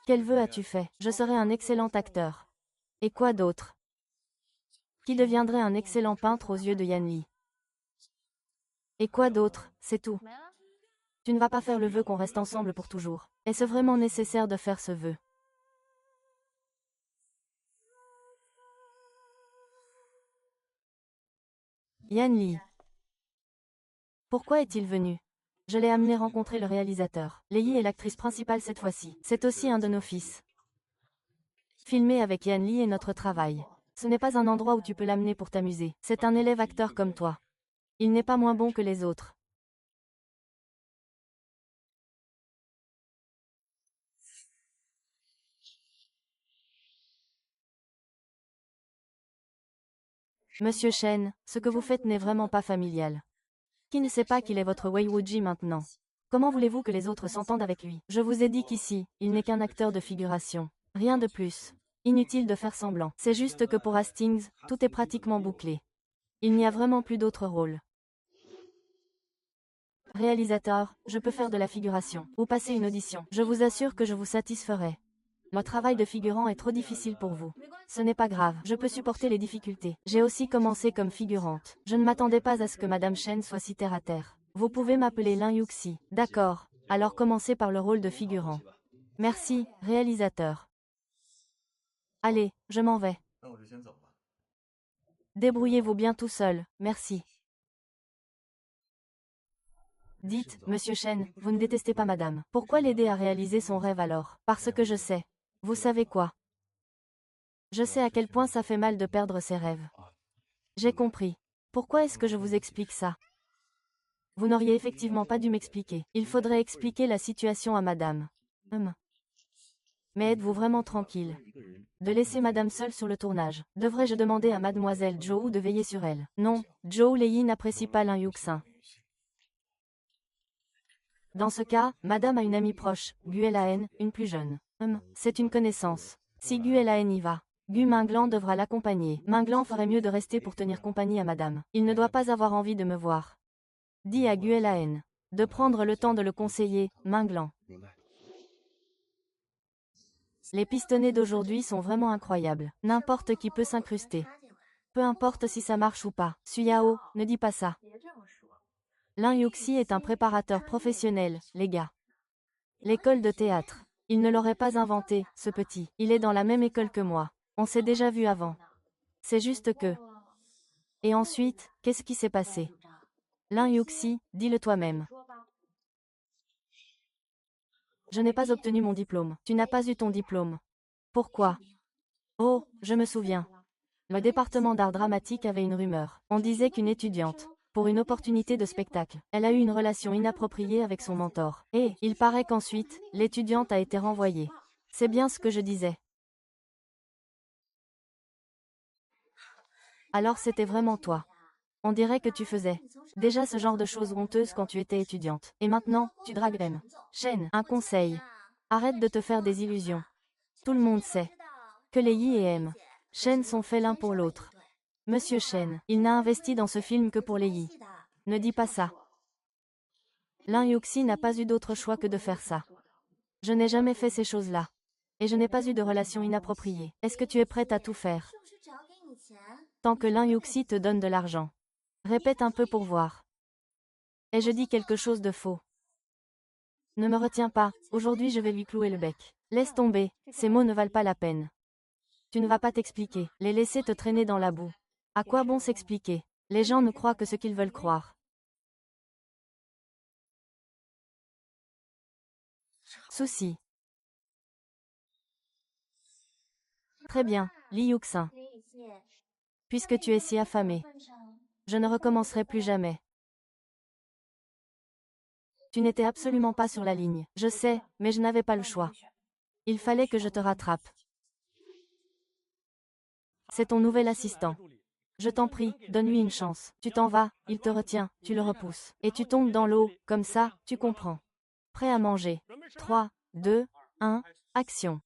S1: Quel vœu as-tu fait? Je serai un excellent acteur. Et quoi d'autre? Qui deviendrait un excellent peintre aux yeux de Yan Li? Et quoi d'autre? C'est tout. Tu ne vas pas faire le vœu qu'on reste ensemble pour toujours. Est-ce vraiment nécessaire de faire ce vœu? Yan Li. Pourquoi est-il venu? Je l'ai amené rencontrer le réalisateur. Lei est l'actrice principale cette fois-ci. C'est aussi un de nos fils. Filmer avec Yan Li est notre travail. Ce n'est pas un endroit où tu peux l'amener pour t'amuser. C'est un élève acteur comme toi. Il n'est pas moins bon que les autres. Monsieur Shen, ce que vous faites n'est vraiment pas familial. Qui ne sait pas qu'il est votre Wei Wuji maintenant? Comment voulez-vous que les autres s'entendent avec lui? Je vous ai dit qu'ici, il n'est qu'un acteur de figuration. Rien de plus. Inutile de faire semblant. C'est juste que pour Hastings, tout est pratiquement bouclé. Il n'y a vraiment plus d'autre rôle. Réalisateur, je peux faire de la figuration, ou passer une audition. Je vous assure que je vous satisferai. Le travail de figurant est trop difficile pour vous. Ce n'est pas grave, je peux supporter les difficultés. J'ai aussi commencé comme figurante. Je ne m'attendais pas à ce que Madame Shen soit si terre à terre. Vous pouvez m'appeler Lin Yuxi. D'accord, alors commencez par le rôle de figurant. Merci, réalisateur. Allez, je m'en vais. Débrouillez-vous bien tout seul, merci. Dites, Monsieur Shen, vous ne détestez pas Madame. Pourquoi l'aider à réaliser son rêve alors? Parce que je sais. Vous savez quoi? Je sais à quel point ça fait mal de perdre ses rêves. J'ai compris. Pourquoi est-ce que je vous explique ça? Vous n'auriez effectivement pas dû m'expliquer. Il faudrait expliquer la situation à Madame. Mais êtes-vous vraiment tranquille? De laisser Madame seule sur le tournage. Devrais-je demander à Mademoiselle Zhou de veiller sur elle? Non, Zhou Lei n'apprécie pas Lin Yuxin. Dans ce cas, Madame a une amie proche, Gu Elaine, une plus jeune. C'est une connaissance. Si Gu Elaine y va, Gu Minglan devra l'accompagner. Minglan ferait mieux de rester pour tenir compagnie à Madame. Il ne doit pas avoir envie de me voir. Dis à Gu Elaine de prendre le temps de le conseiller, Minglan. Les pistonnets d'aujourd'hui sont vraiment incroyables. N'importe qui peut s'incruster. Peu importe si ça marche ou pas. Suyao, ne dis pas ça. Lin Yuxi est un préparateur professionnel, les gars. L'école de théâtre. Il ne l'aurait pas inventé, ce petit. Il est dans la même école que moi. On s'est déjà vu avant. C'est juste que... Et ensuite, qu'est-ce qui s'est passé? Lin Yuxi, dis-le toi-même. Je n'ai pas obtenu mon diplôme. Tu n'as pas eu ton diplôme. Pourquoi? Oh, je me souviens. Le département d'art dramatique avait une rumeur. On disait qu'une étudiante, pour une opportunité de spectacle, elle a eu une relation inappropriée avec son mentor. Et, il paraît qu'ensuite, l'étudiante a été renvoyée. C'est bien ce que je disais. Alors c'était vraiment toi. On dirait que tu faisais déjà ce genre de choses honteuses quand tu étais étudiante. Et maintenant, tu dragues M. Shen, un conseil. Arrête de te faire des illusions. Tout le monde sait que les Yi et M. Shen sont faits l'un pour l'autre. Monsieur Shen, il n'a investi dans ce film que pour les Yi. Ne dis pas ça. Lin Yuxi n'a pas eu d'autre choix que de faire ça. Je n'ai jamais fait ces choses-là. Et je n'ai pas eu de relation inappropriée. Est-ce que tu es prête à tout faire? Tant que Lin Yuxi te donne de l'argent. Répète un peu pour voir. Et je dis quelque chose de faux. Ne me retiens pas, aujourd'hui je vais lui clouer le bec. Laisse tomber, ces mots ne valent pas la peine. Tu ne vas pas t'expliquer, les laisser te traîner dans la boue. À quoi bon s'expliquer? Les gens ne croient que ce qu'ils veulent croire. Souci. Très bien, Li Yuxin. Puisque tu es si affamé, je ne recommencerai plus jamais. Tu n'étais absolument pas sur la ligne. Je sais, mais je n'avais pas le choix. Il fallait que je te rattrape. C'est ton nouvel assistant. Je t'en prie, donne-lui une chance. Tu t'en vas, il te retient, tu le repousses. Et tu tombes dans l'eau, comme ça, tu comprends. Prêt à manger. 3, 2, 1, action.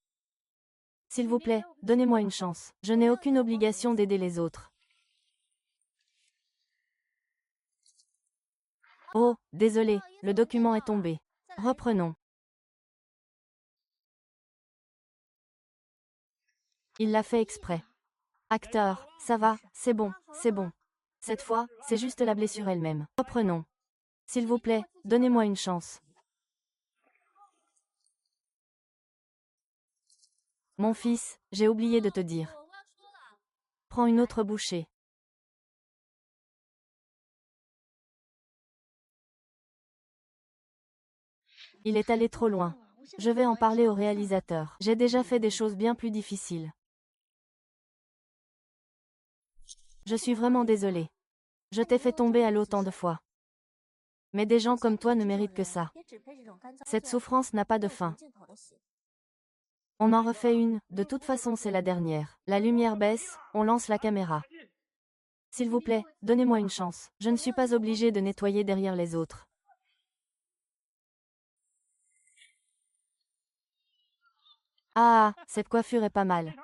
S1: S'il vous plaît, donnez-moi une chance. Je n'ai aucune obligation d'aider les autres. Oh, désolé, le document est tombé. Reprenons. Il l'a fait exprès. Acteur, ça va, c'est bon, c'est bon. Cette fois, c'est juste la blessure elle-même. Reprenons. S'il vous plaît, donnez-moi une chance. Mon fils, j'ai oublié de te dire. Prends une autre bouchée. Il est allé trop loin. Je vais en parler au réalisateur. J'ai déjà fait des choses bien plus difficiles. Je suis vraiment désolée. Je t'ai fait tomber à l'eau tant de fois. Mais des gens comme toi ne méritent que ça. Cette souffrance n'a pas de fin. On en refait une, de toute façon c'est la dernière. La lumière baisse, on lance la caméra. S'il vous plaît, donnez-moi une chance. Je ne suis pas obligée de nettoyer derrière les autres. Ah, cette coiffure est pas mal.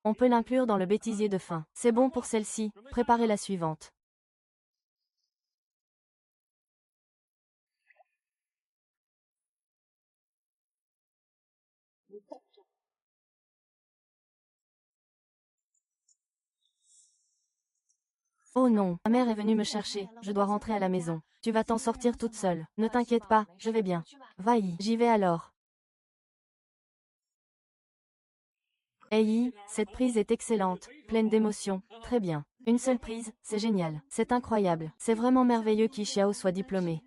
S1: On peut l'inclure dans le bêtisier de fin. C'est bon pour celle-ci, préparez la suivante. Oh non, ma mère est venue me chercher, je dois rentrer à la maison. Tu vas t'en sortir toute seule. Ne t'inquiète pas, je vais bien. Va-y, j'y vais alors. Hey, cette prise est excellente, pleine d'émotion, très bien. Une seule prise, c'est génial, c'est incroyable. C'est vraiment merveilleux qu'Ixiao soit diplômé.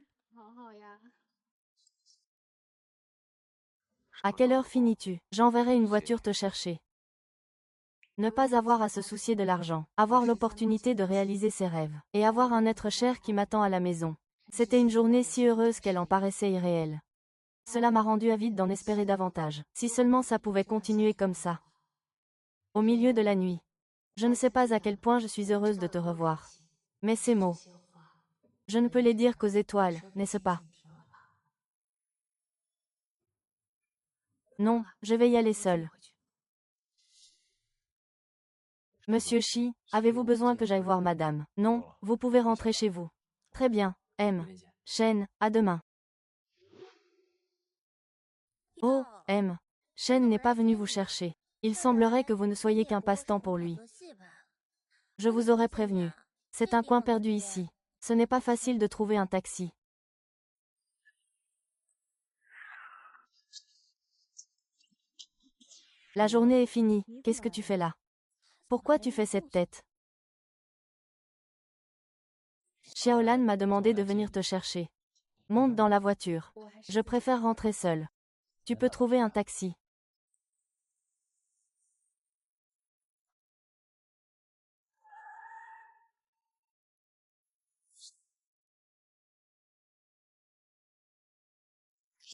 S1: À quelle heure finis-tu? J'enverrai une voiture te chercher. Ne pas avoir à se soucier de l'argent, avoir l'opportunité de réaliser ses rêves, et avoir un être cher qui m'attend à la maison. C'était une journée si heureuse qu'elle en paraissait irréelle. Cela m'a rendu avide d'en espérer davantage. Si seulement ça pouvait continuer comme ça. Au milieu de la nuit. Je ne sais pas à quel point je suis heureuse de te revoir. Mais ces mots, je ne peux les dire qu'aux étoiles, n'est-ce pas? Non, je vais y aller seule. Monsieur Shi, avez-vous besoin que j'aille voir madame? Non, vous pouvez rentrer chez vous. Très bien, M. Shen, à demain. Oh, M. Shen n'est pas venu vous chercher. Il semblerait que vous ne soyez qu'un passe-temps pour lui. Je vous aurais prévenu. C'est un coin perdu ici. Ce n'est pas facile de trouver un taxi. La journée est finie, qu'est-ce que tu fais là? Pourquoi tu fais cette tête? Xiaolan m'a demandé de venir te chercher. Monte dans la voiture. Je préfère rentrer seule. Tu peux trouver un taxi.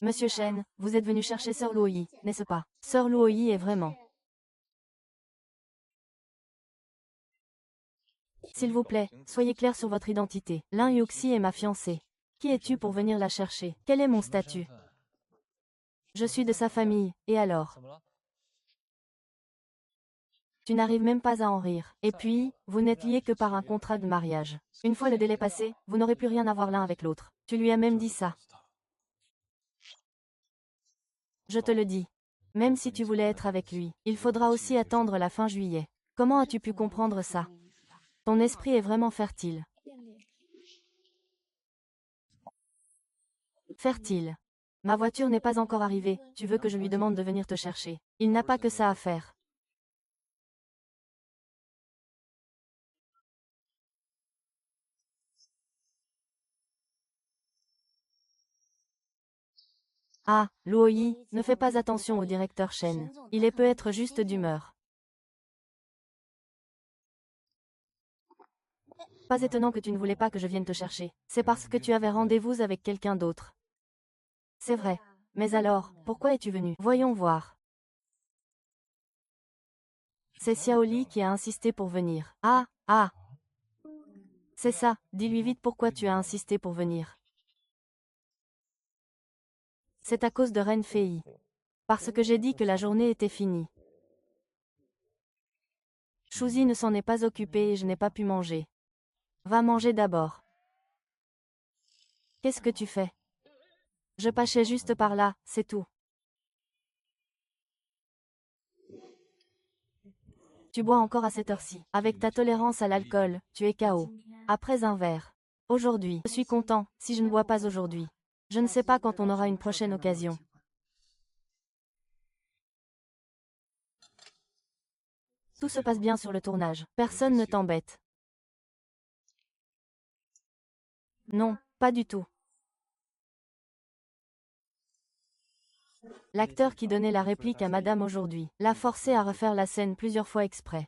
S1: Monsieur Shen, vous êtes venu chercher Sœur Luoyi, n'est-ce pas? Sœur Luoyi est vraiment. S'il vous plaît, soyez clair sur votre identité. Lin Yuxi est ma fiancée. Qui es-tu pour venir la chercher? Quel est mon statut? Je suis de sa famille, et alors? Tu n'arrives même pas à en rire. Et puis, vous n'êtes liés que par un contrat de mariage. Une fois le délai passé, vous n'aurez plus rien à voir l'un avec l'autre. Tu lui as même dit ça. Je te le dis. Même si tu voulais être avec lui, il faudra aussi attendre la fin juillet. Comment as-tu pu comprendre ça? Ton esprit est vraiment fertile. Fertile. Ma voiture n'est pas encore arrivée, tu veux que je lui demande de venir te chercher. Il n'a pas que ça à faire. Ah, Luoyi, ne fais pas attention au directeur Shen. Il est peut-être juste d'humeur. Pas étonnant que tu ne voulais pas que je vienne te chercher. C'est parce que tu avais rendez-vous avec quelqu'un d'autre. C'est vrai. Mais alors, pourquoi es-tu venu? Voyons voir. C'est Xiaoli qui a insisté pour venir. Ah, ah. C'est ça, dis-lui vite pourquoi tu as insisté pour venir. C'est à cause de Ren Fei. Parce que j'ai dit que la journée était finie. Shuzi ne s'en est pas occupé et je n'ai pas pu manger. Va manger d'abord. Qu'est-ce que tu fais? Je passais juste par là, c'est tout. Tu bois encore à cette heure-ci. Avec ta tolérance à l'alcool, tu es KO. Après un verre. Aujourd'hui, je suis content, si je ne bois pas aujourd'hui. Je ne sais pas quand on aura une prochaine occasion. Tout se passe bien sur le tournage. Personne ne t'embête. Non, pas du tout. L'acteur qui donnait la réplique à Madame aujourd'hui l'a forcé à refaire la scène plusieurs fois exprès.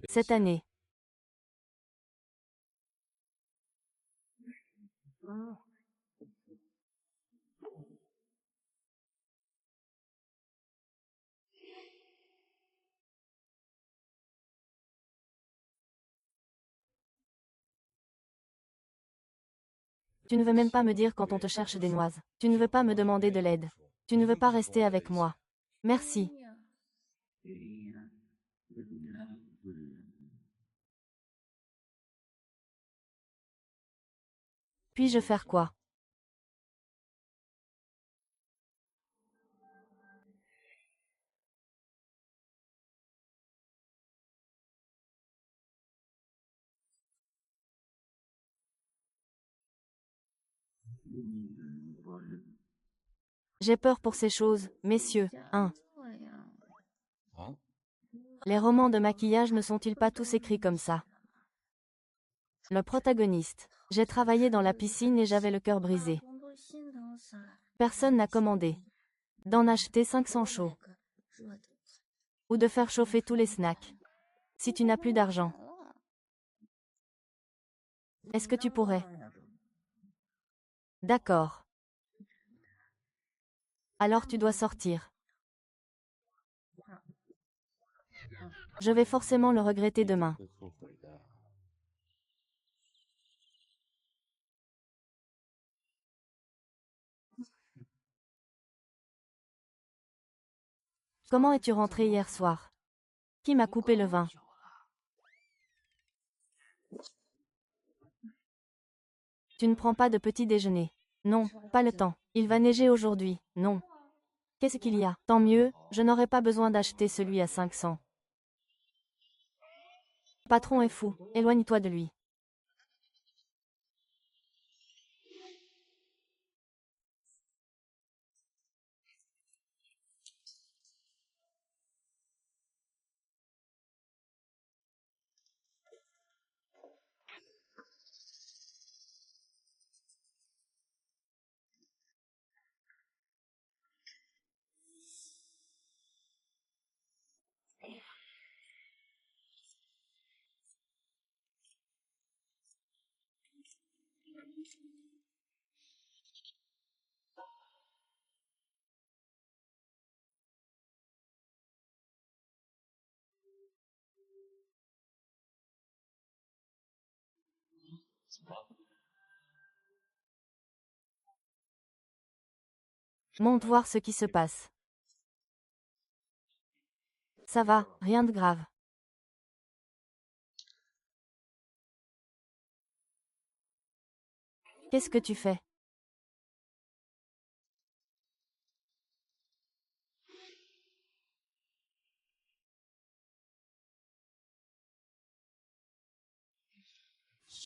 S1: Cette année. Tu ne veux même pas me dire quand on te cherche des noises. Tu ne veux pas me demander de l'aide. Tu ne veux pas rester avec moi. Merci. Puis-je faire quoi? J'ai peur pour ces choses, messieurs. 1.
S2: Hein?
S1: Les romans de maquillage ne sont-ils pas tous écrits comme ça? Le protagoniste. J'ai travaillé dans la piscine et j'avais le cœur brisé. Personne n'a commandé d'en acheter 500 chauds. Ou de faire chauffer tous les snacks. Si tu n'as plus d'argent. Est-ce que tu pourrais? D'accord. Alors tu dois sortir. Je vais forcément le regretter demain.
S2: 会后悔的。
S1: Comment es-tu rentré hier soir? Qui m'a coupé le vin? Tu ne prends pas de petit déjeuner? Non, pas le temps. Il va neiger aujourd'hui. Non. Qu'est-ce qu'il y a? Tant mieux, je n'aurai pas besoin d'acheter celui à 500. Le patron est fou, éloigne-toi de lui. Monte voir ce qui se passe. Ça va, rien de grave. Qu'est-ce que tu fais?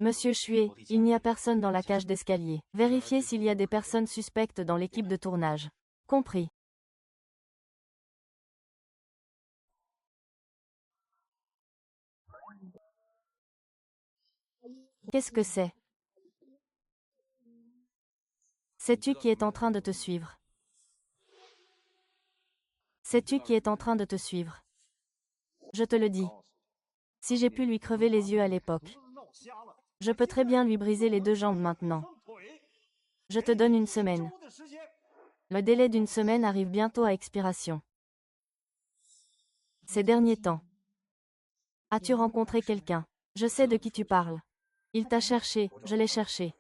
S1: Monsieur Chué, il n'y a personne dans la cage d'escalier. Vérifiez s'il y a des personnes suspectes dans l'équipe de tournage. Compris. Qu'est-ce que c'est? Sais-tu qui est en train de te suivre? Sais-tu qui est en train de te suivre? Je te le dis. Si j'ai pu lui crever les yeux à l'époque, je peux très bien lui briser les 2 jambes maintenant. Je te donne une semaine. Le délai d'une semaine arrive bientôt à expiration. Ces derniers temps, as-tu rencontré quelqu'un? Je sais de qui tu parles. Il t'a cherché, je l'ai cherché.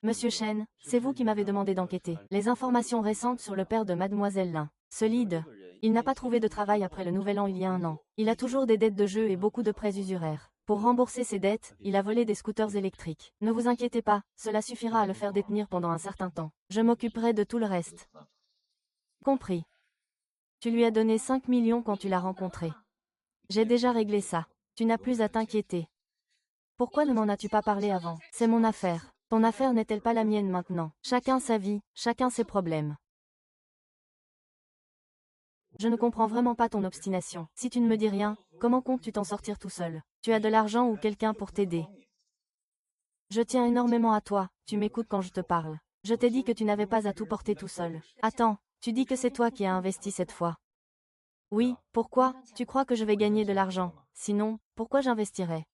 S1: Monsieur Chen, c'est vous qui m'avez demandé d'enquêter. Les informations récentes sur le père de Mademoiselle Lin. Solide. Il n'a pas trouvé de travail après le Nouvel An il y a 1 an. Il a toujours des dettes de jeu et beaucoup de prêts usuraires. Pour rembourser ses dettes, il a volé des scooters électriques. Ne vous inquiétez pas, cela suffira à le faire détenir pendant un certain temps. Je m'occuperai de tout le reste. Compris. Tu lui as donné 5 millions quand tu l'as rencontré. J'ai déjà réglé ça. Tu n'as plus à t'inquiéter. Pourquoi ne m'en as-tu pas parlé avant? C'est mon affaire. Ton affaire n'est-elle pas la mienne maintenant? Chacun sa vie, chacun ses problèmes. Je ne comprends vraiment pas ton obstination. Si tu ne me dis rien, comment comptes-tu t'en sortir tout seul? Tu as de l'argent ou quelqu'un pour t'aider? Je tiens énormément à toi, tu m'écoutes quand je te parle. Je t'ai dit que tu n'avais pas à tout porter tout seul. Attends, tu dis que c'est toi qui as investi cette fois. Oui, pourquoi? Tu crois que je vais gagner de l'argent? Sinon, pourquoi j'investirais?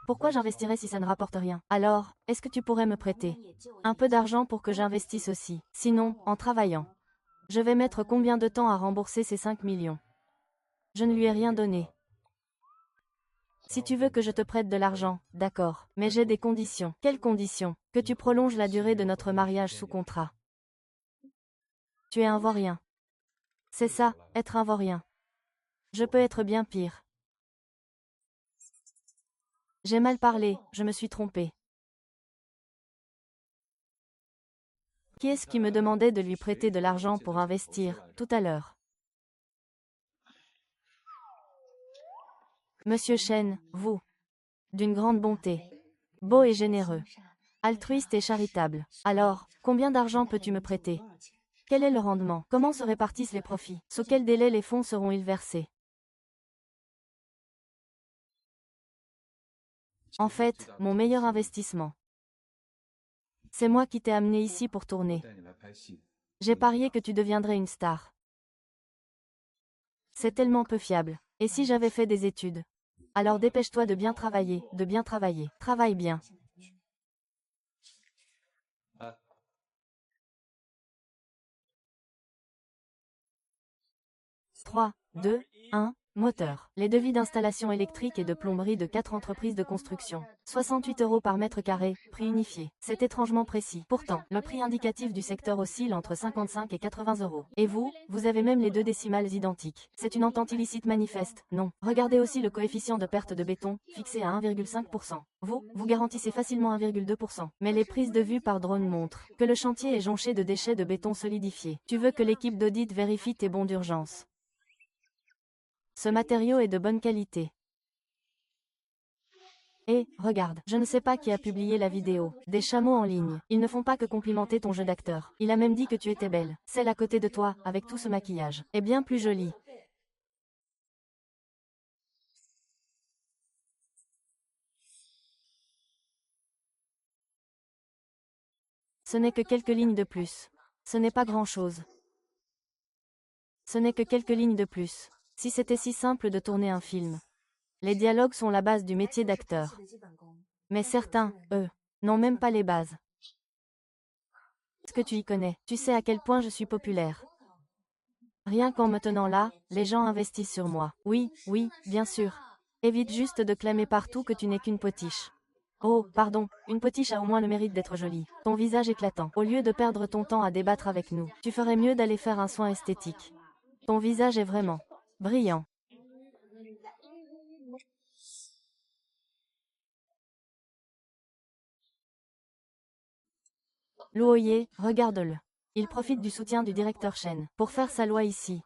S1: Pourquoi j'investirais si ça ne rapporte rien? Alors, est-ce que tu pourrais me prêter un peu d'argent pour que j'investisse aussi? Sinon, en travaillant. Je vais mettre combien de temps à rembourser ces 5 millions? Je ne lui ai rien donné. Si tu veux que je te prête de l'argent, d'accord, mais j'ai des conditions. Quelles conditions? Que tu prolonges la durée de notre mariage sous contrat. Tu es un vaurien. C'est ça, être un vaurien. Je peux être bien pire. J'ai mal parlé, je me suis trompée. Qui est-ce qui me demandait de lui prêter de l'argent pour investir, tout à l'heure? Monsieur Chen, vous. D'une grande bonté. Beau et généreux. Altruiste et charitable. Alors, combien d'argent peux-tu me prêter? Quel est le rendement? Comment se répartissent les profits? Sous quel délai les fonds seront-ils versés? En fait, mon meilleur investissement. C'est moi qui t'ai amené ici pour tourner. J'ai parié que tu deviendrais une star. C'est tellement peu fiable. Et si j'avais fait des études? Alors dépêche-toi de bien travailler, de bien travailler. Travaille bien. 3, 2, 1, moteur. Les devis d'installation électrique et de plomberie de 4 entreprises de construction. 68 € par mètre carré, prix unifié. C'est étrangement précis. Pourtant, le prix indicatif du secteur oscille entre 55 et 80 €. Et vous, vous avez même les 2 décimales identiques. C'est une entente illicite manifeste, non. Regardez aussi le coefficient de perte de béton, fixé à 1,5%. Vous garantissez facilement 1,2%. Mais les prises de vue par drone montrent que le chantier est jonché de déchets de béton solidifiés. Tu veux que l'équipe d'audit vérifie tes bons d'urgence. Ce matériau est de bonne qualité. Et, regarde, je ne sais pas qui a publié la vidéo. Des chameaux en ligne. Ils ne font pas que complimenter ton jeu d'acteur. Il a même dit que tu étais belle. Celle à côté de toi, avec tout ce maquillage, est bien plus jolie. Ce n'est que quelques lignes de plus. Ce n'est pas grand-chose. Ce n'est que quelques lignes de plus. Si c'était si simple de tourner un film. Les dialogues sont la base du métier d'acteur. Mais certains, eux, n'ont même pas les bases. Est-ce que tu y connais? Tu sais à quel point je suis populaire. Rien qu'en me tenant là, les gens investissent sur moi. Oui, oui, bien sûr. Évite juste de clamer partout que tu n'es qu'une potiche. Oh, pardon, une potiche a au moins le mérite d'être jolie. Ton visage éclatant. Au lieu de perdre ton temps à débattre avec nous, tu ferais mieux d'aller faire un soin esthétique. Ton visage est vraiment brillant. Luoye, regarde-le. Il profite du soutien du directeur Shen pour faire sa loi ici.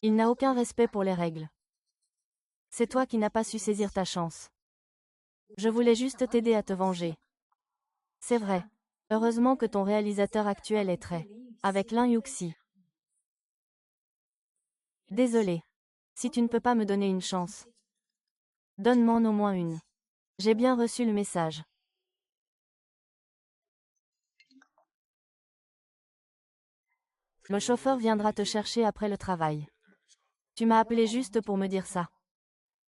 S1: Il n'a aucun respect pour les règles. C'est toi qui n'as pas su saisir ta chance. Je voulais juste t'aider à te venger. C'est vrai. Heureusement que ton réalisateur actuel est très avec Lin Yuxi. Désolé. Si tu ne peux pas me donner une chance, donne-m'en au moins une. J'ai bien reçu le message. Le chauffeur viendra te chercher après le travail. Tu m'as appelé juste pour me dire ça.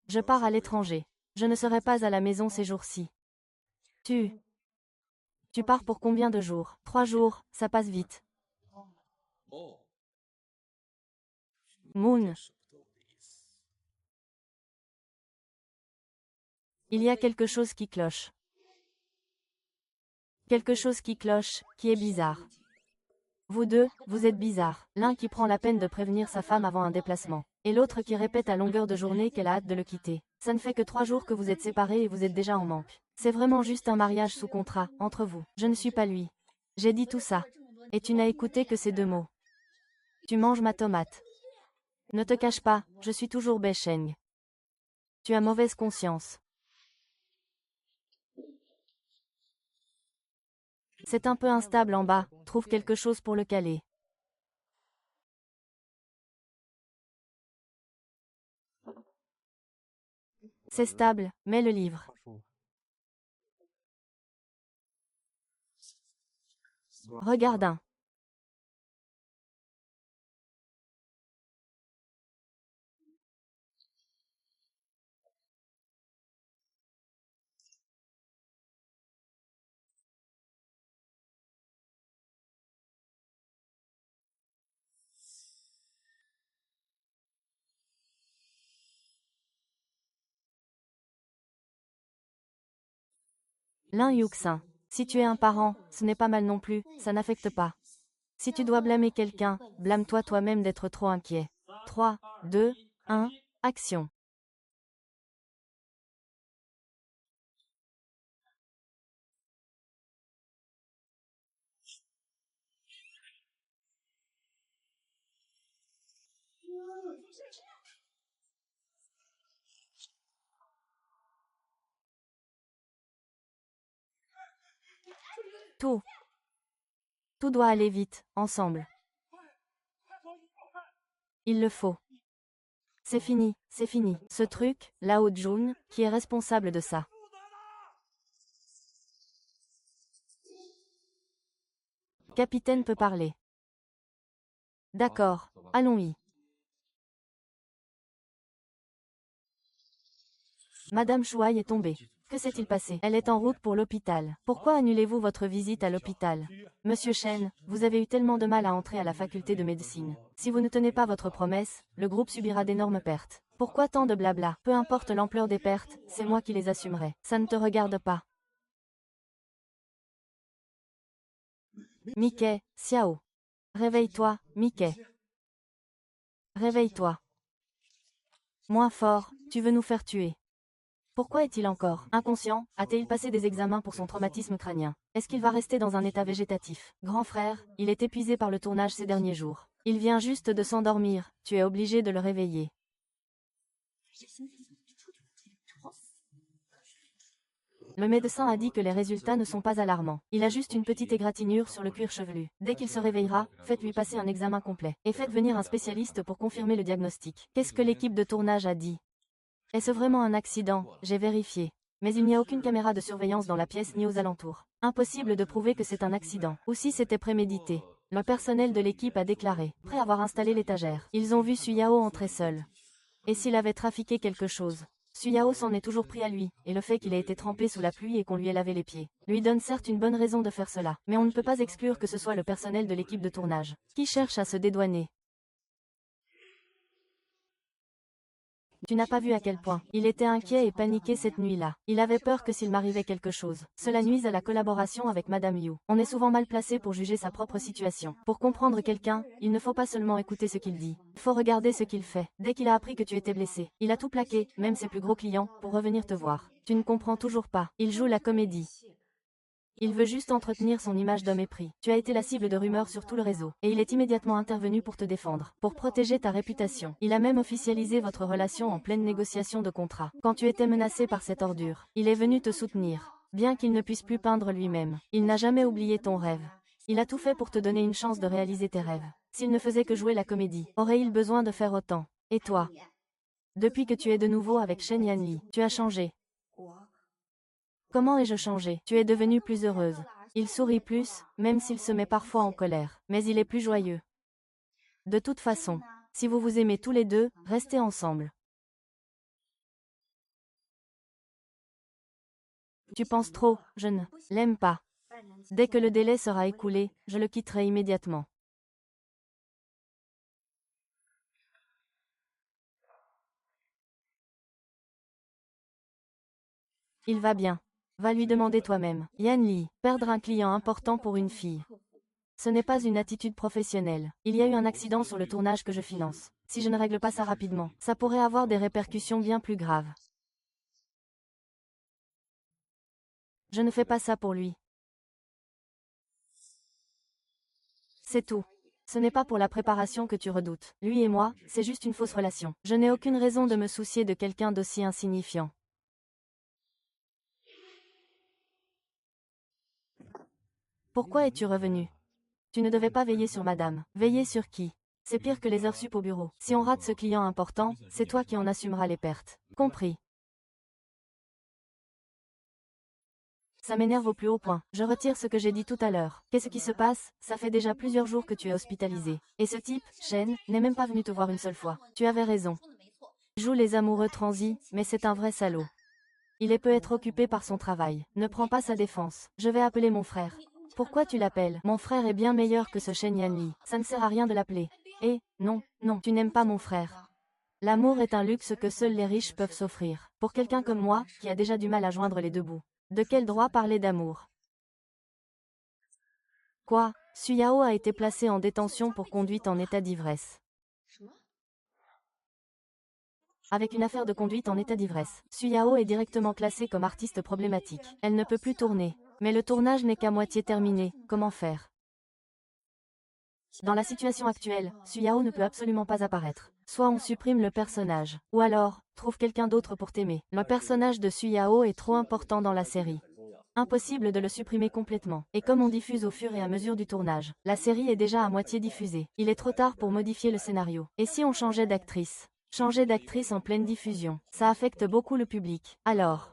S1: Je pars à l'étranger. Je ne serai pas à la maison ces jours-ci. Tu pars pour combien de jours? 3 jours, ça passe vite. Moon. Il y a quelque chose qui cloche. Quelque chose qui cloche, qui est bizarre. Vous deux, vous êtes bizarres. L'un qui prend la peine de prévenir sa femme avant un déplacement. Et l'autre qui répète à longueur de journée qu'elle a hâte de le quitter. Ça ne fait que 3 jours que vous êtes séparés et vous êtes déjà en manque. C'est vraiment juste un mariage sous contrat, entre vous. Je ne suis pas lui. J'ai dit tout ça. Et tu n'as écouté que ces 2 mots. Tu manges ma tomate. Ne te cache pas, je suis toujours Besheng. Tu as mauvaise conscience. C'est un peu instable en bas, trouve quelque chose pour le caler. C'est stable, mets le livre. Regarde un. Lin Yuxin. Si tu es un parent, ce n'est pas mal non plus, ça n'affecte pas. Si tu dois blâmer quelqu'un, blâme-toi toi-même d'être trop inquiet. 3, 2, 1, action. Tout doit aller vite, ensemble. Il le faut. C'est fini, c'est fini. Ce truc, Lao Jun, qui est responsable de ça. Capitaine peut parler. D'accord, allons-y. Madame Shuai est tombée. Que s'est-il passé? Elle est en route pour l'hôpital. Pourquoi annulez-vous votre visite à l'hôpital? Monsieur Shen, vous avez eu tellement de mal à entrer à la faculté de médecine. Si vous ne tenez pas votre promesse, le groupe subira d'énormes pertes. Pourquoi tant de blabla? Peu importe l'ampleur des pertes, c'est moi qui les assumerai. Ça ne te regarde pas. Mickey, Xiao. Réveille-toi, Mickey. Réveille-toi. Moins fort, tu veux nous faire tuer. Pourquoi est-il encore inconscient? A-t-il passé des examens pour son traumatisme crânien? Est-ce qu'il va rester dans un état végétatif? Grand frère, il est épuisé par le tournage ces derniers jours. Il vient juste de s'endormir, tu es obligé de le réveiller. Le médecin a dit que les résultats ne sont pas alarmants. Il a juste une petite égratignure sur le cuir chevelu. Dès qu'il se réveillera, faites-lui passer un examen complet. Et faites venir un spécialiste pour confirmer le diagnostic. Qu'est-ce que l'équipe de tournage a dit? Est-ce vraiment un accident? J'ai vérifié. Mais il n'y a aucune caméra de surveillance dans la pièce ni aux alentours. Impossible de prouver que c'est un accident. Ou si c'était prémédité. Le personnel de l'équipe a déclaré, après avoir installé l'étagère. Ils ont vu Suyao entrer seul. Et s'il avait trafiqué quelque chose? Suyao s'en est toujours pris à lui, et le fait qu'il ait été trempé sous la pluie et qu'on lui ait lavé les pieds, lui donne certes une bonne raison de faire cela. Mais on ne peut pas exclure que ce soit le personnel de l'équipe de tournage, qui cherche à se dédouaner. Tu n'as pas vu à quel point. Il était inquiet et paniqué cette nuit-là. Il avait peur que s'il m'arrivait quelque chose, cela nuise à la collaboration avec Madame Yu. On est souvent mal placé pour juger sa propre situation. Pour comprendre quelqu'un, il ne faut pas seulement écouter ce qu'il dit. Il faut regarder ce qu'il fait. Dès qu'il a appris que tu étais blessé, il a tout plaqué, même ses plus gros clients, pour revenir te voir. Tu ne comprends toujours pas. Il joue la comédie. Il veut juste entretenir son image d'homme épris. Tu as été la cible de rumeurs sur tout le réseau, et il est immédiatement intervenu pour te défendre, pour protéger ta réputation. Il a même officialisé votre relation en pleine négociation de contrat. Quand tu étais menacé par cette ordure, il est venu te soutenir. Bien qu'il ne puisse plus peindre lui-même, il n'a jamais oublié ton rêve. Il a tout fait pour te donner une chance de réaliser tes rêves. S'il ne faisait que jouer la comédie, aurait-il besoin de faire autant? Et toi? Depuis que tu es de nouveau avec Shen Yanli, tu as changé. Comment ai-je changé? Tu es devenue plus heureuse. Il sourit plus, même s'il se met parfois en colère, mais il est plus joyeux. De toute façon, si vous vous aimez tous les deux, restez ensemble. Tu penses trop, je ne l'aime pas. Dès que le délai sera écoulé, je le quitterai immédiatement. Il va bien. Va lui demander toi-même. Yan Li, perdre un client important pour une fille. Ce n'est pas une attitude professionnelle. Il y a eu un accident sur le tournage que je finance. Si je ne règle pas ça rapidement, ça pourrait avoir des répercussions bien plus graves. Je ne fais pas ça pour lui. C'est tout. Ce n'est pas pour la préparation que tu redoutes. Lui et moi, c'est juste une fausse relation. Je n'ai aucune raison de me soucier de quelqu'un d'aussi insignifiant. Pourquoi es-tu revenu? Tu ne devais pas veiller sur madame. Veiller sur qui? C'est pire que les heures sup au bureau. Si on rate ce client important, c'est toi qui en assumeras les pertes. Compris. Ça m'énerve au plus haut point. Je retire ce que j'ai dit tout à l'heure. Qu'est-ce qui se passe? Ça fait déjà plusieurs jours que tu es hospitalisé. Et ce type, Shen, n'est même pas venu te voir une seule fois. Tu avais raison. Il joue les amoureux transis, mais c'est un vrai salaud. Il peut être occupé par son travail. Ne prends pas sa défense. Je vais appeler mon frère. Pourquoi tu l'appelles? Mon frère est bien meilleur que ce Shen Yanli. Ça ne sert à rien de l'appeler. Eh, non, non, tu n'aimes pas mon frère. L'amour est un luxe que seuls les riches peuvent s'offrir. Pour quelqu'un comme moi, qui a déjà du mal à joindre les deux bouts. De quel droit parler d'amour? Quoi? Suyao a été placé en détention pour conduite en état d'ivresse. Avec une affaire de conduite en état d'ivresse, Suyao est directement classée comme artiste problématique. Elle ne peut plus tourner. Mais le tournage n'est qu'à moitié terminé. Comment faire? Dans la situation actuelle, Suyao ne peut absolument pas apparaître. Soit on supprime le personnage, ou alors, trouve quelqu'un d'autre pour t'aimer. Le personnage de Suyao est trop important dans la série. Impossible de le supprimer complètement. Et comme on diffuse au fur et à mesure du tournage, la série est déjà à moitié diffusée. Il est trop tard pour modifier le scénario. Et si on changeait d'actrice? Changer d'actrice en pleine diffusion, ça affecte beaucoup le public. Alors,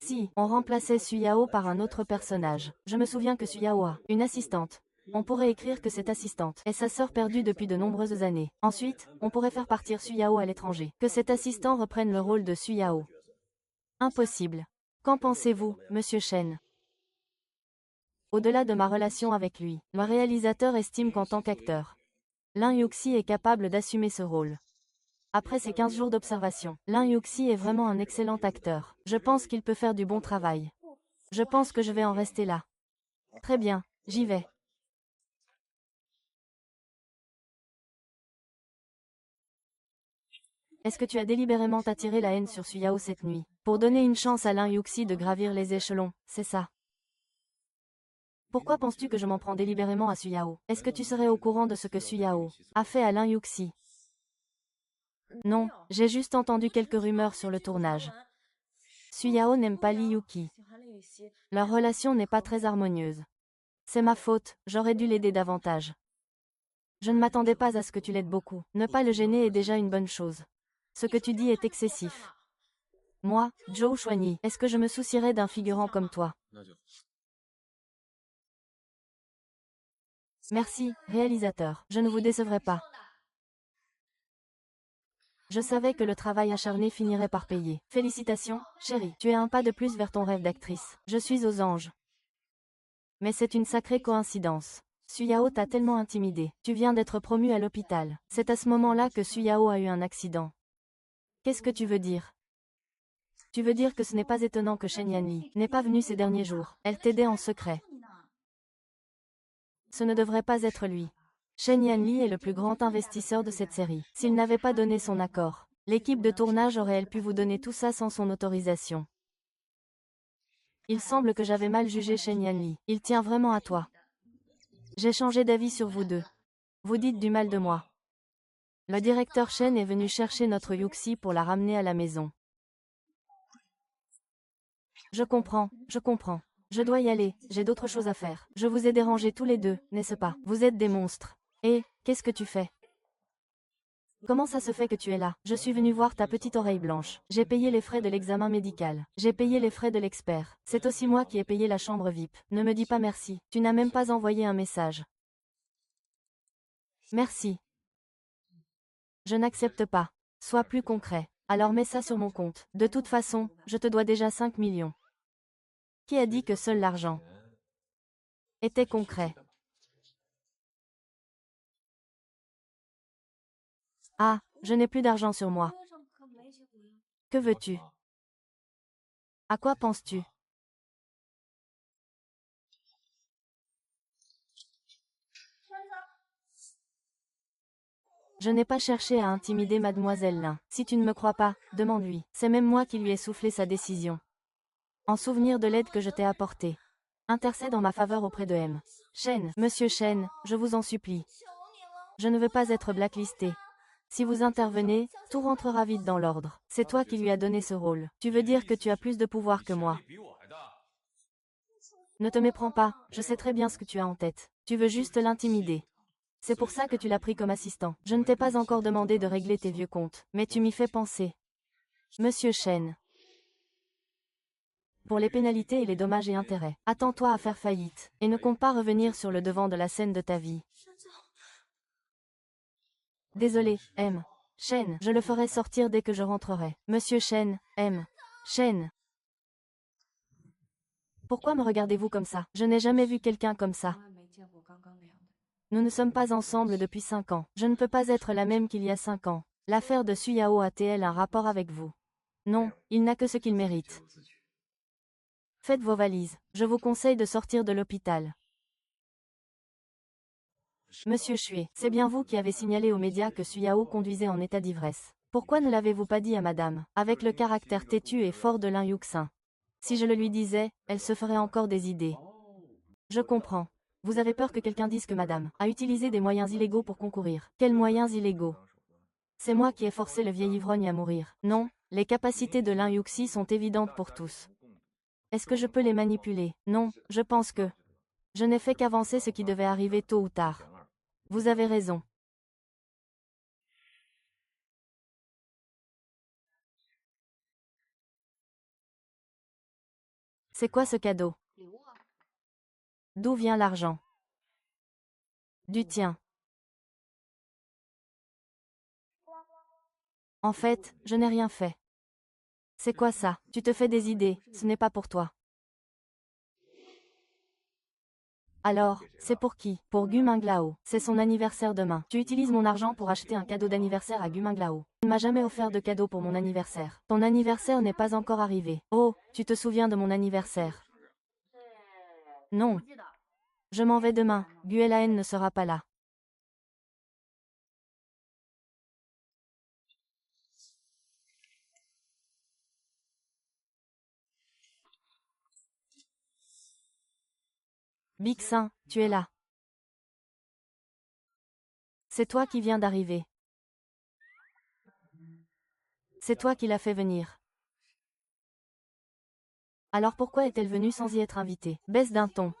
S1: si on remplaçait Suyao par un autre personnage, je me souviens que Suyao a une assistante. On pourrait écrire que cette assistante est sa sœur perdue depuis de nombreuses années. Ensuite, on pourrait faire partir Suyao à l'étranger. Que cet assistant reprenne le rôle de Suyao. Impossible. Qu'en pensez-vous, monsieur Shen? Au-delà de ma relation avec lui, le réalisateur estime qu'en tant qu'acteur, Lin Yuxi est capable d'assumer ce rôle. Après ces 15 jours d'observation, Lin Yuxi est vraiment un excellent acteur. Je pense qu'il peut faire du bon travail. Je pense que je vais en rester là. Très bien, j'y vais. Est-ce que tu as délibérément attiré la haine sur Suyao cette nuit, pour donner une chance à Lin Yuxi de gravir les échelons, c'est ça? Pourquoi penses-tu que je m'en prends délibérément à Suyao? Est-ce que tu serais au courant de ce que Suyao a fait à Lin Yuxi? Non, j'ai juste entendu quelques rumeurs sur le tournage. Suyao n'aime pas Li Yuki. Leur relation n'est pas très harmonieuse. C'est ma faute, j'aurais dû l'aider davantage. Je ne m'attendais pas à ce que tu l'aides beaucoup. Ne pas le gêner est déjà une bonne chose. Ce que tu dis est excessif. Moi, Zhou Xuanyi, est-ce que je me soucierais d'un figurant comme toi? Merci, réalisateur. Je ne vous décevrai pas. Je savais que le travail acharné finirait par payer. Félicitations, chérie. Tu es un pas de plus vers ton rêve d'actrice. Je suis aux anges. Mais c'est une sacrée coïncidence. Suyao t'a tellement intimidé. Tu viens d'être promu à l'hôpital. C'est à ce moment-là que Suyao a eu un accident. Qu'est-ce que tu veux dire? Tu veux dire que ce n'est pas étonnant que Shen Yanli n'ait pas venu ces derniers jours. Elle t'aidait en secret. Ce ne devrait pas être lui. Shen Yanli est le plus grand investisseur de cette série. S'il n'avait pas donné son accord, l'équipe de tournage aurait-elle pu vous donner tout ça sans son autorisation? Il semble que j'avais mal jugé Shen Yanli. Il tient vraiment à toi. J'ai changé d'avis sur vous deux. Vous dites du mal de moi. Le directeur Shen est venu chercher notre Yuxi pour la ramener à la maison. Je comprends, je comprends. Je dois y aller, j'ai d'autres choses à faire. Je vous ai dérangés tous les deux, n'est-ce pas? Vous êtes des monstres. Et, qu'est-ce que tu fais? Comment ça se fait que tu es là? Je suis venu voir ta petite oreille blanche. J'ai payé les frais de l'examen médical. J'ai payé les frais de l'expert. C'est aussi moi qui ai payé la chambre VIP. Ne me dis pas merci. Tu n'as même pas envoyé un message. Merci. Je n'accepte pas. Sois plus concret. Alors mets ça sur mon compte. De toute façon, je te dois déjà 5 millions. Qui a dit que seul l'argent était concret? Ah, je n'ai plus d'argent sur moi. Que veux-tu? À quoi penses-tu? Je n'ai pas cherché à intimider mademoiselle Lin. Si tu ne me crois pas, demande-lui. C'est même moi qui lui ai soufflé sa décision. En souvenir de l'aide que je t'ai apportée. Intercède en ma faveur auprès de M. Shen, Monsieur Shen, je vous en supplie. Je ne veux pas être blacklisté. Si vous intervenez, tout rentrera vite dans l'ordre. C'est toi qui lui as donné ce rôle. Tu veux dire que tu as plus de pouvoir que moi. Ne te méprends pas, je sais très bien ce que tu as en tête. Tu veux juste l'intimider. C'est pour ça que tu l'as pris comme assistant. Je ne t'ai pas encore demandé de régler tes vieux comptes, mais tu m'y fais penser. Monsieur Shen. Pour les pénalités et les dommages et intérêts, attends-toi à faire faillite, et ne compte pas revenir sur le devant de la scène de ta vie. Désolé, M. Shen, je le ferai sortir dès que je rentrerai. Monsieur Shen, M. Shen. Pourquoi me regardez-vous comme ça? Je n'ai jamais vu quelqu'un comme ça. Nous ne sommes pas ensemble depuis 5 ans. Je ne peux pas être la même qu'il y a 5 ans. L'affaire de Suyao a-t-elle un rapport avec vous? Non, il n'a que ce qu'il mérite. Faites vos valises. Je vous conseille de sortir de l'hôpital. Monsieur Xue, c'est bien vous qui avez signalé aux médias que Suyao conduisait en état d'ivresse. Pourquoi ne l'avez-vous pas dit à madame, avec le caractère têtu et fort de Lin Yuxin? Si je le lui disais, elle se ferait encore des idées. Je comprends. Vous avez peur que quelqu'un dise que madame a utilisé des moyens illégaux pour concourir. Quels moyens illégaux? C'est moi qui ai forcé le vieil ivrogne à mourir. Non, les capacités de Lin Yuxi sont évidentes pour tous. Est-ce que je peux les manipuler? Non, je pense que... Je n'ai fait qu'avancer ce qui devait arriver tôt ou tard. Vous avez raison. C'est quoi ce cadeau? D'où vient l'argent? Du tien. En fait, je n'ai rien fait. C'est quoi ça? Tu te fais des idées, ce n'est pas pour toi. Alors, c'est pour qui? Pour Gu Minglao. C'est son anniversaire demain. Tu utilises mon argent pour acheter un cadeau d'anniversaire à Gu Minglao. Il ne m'a jamais offert de cadeau pour mon anniversaire. Ton anniversaire n'est pas encore arrivé. Oh, tu te souviens de mon anniversaire? Non. Je m'en vais demain. Guelaen ne sera pas là. Bixin, tu es là. C'est toi qui viens d'arriver. C'est toi qui l'as fait venir. Alors pourquoi est-elle venue sans y être invitée? Baisse d'un ton.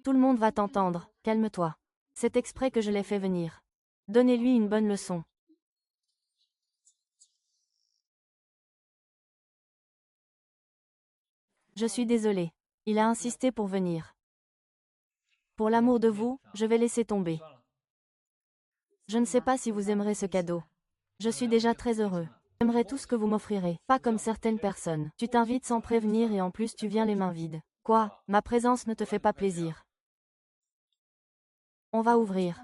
S1: Tout le monde va t'entendre, calme-toi. C'est exprès que je l'ai fait venir. Donnez-lui une bonne leçon. Je suis désolée. Il a insisté pour venir. Pour l'amour de vous, je vais laisser tomber. Je ne sais pas si vous aimerez ce cadeau. Je suis déjà très heureux. J'aimerais tout ce que vous m'offrirez, pas comme certaines personnes. Tu t'invites sans prévenir et en plus tu viens les mains vides. Quoi, ma présence ne te fait pas plaisir? On va ouvrir.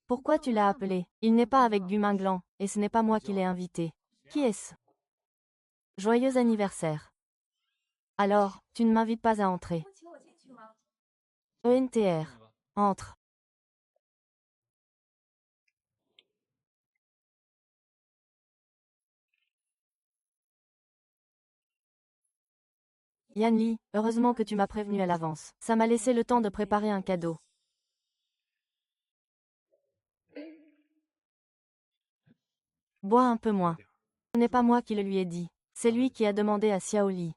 S1: Pourquoi tu l'as appelé? Il n'est pas avec Gu Minglan, et ce n'est pas moi qui l'ai invité. Qui est-ce? Joyeux anniversaire. Alors, tu ne m'invites pas à entrer. ENTR. Entre. Yanli, heureusement que tu m'as prévenu à l'avance. Ça m'a laissé le temps de préparer un cadeau. Bois un peu moins. Ce n'est pas moi qui le lui ai dit. C'est lui qui a demandé à Xiaoli.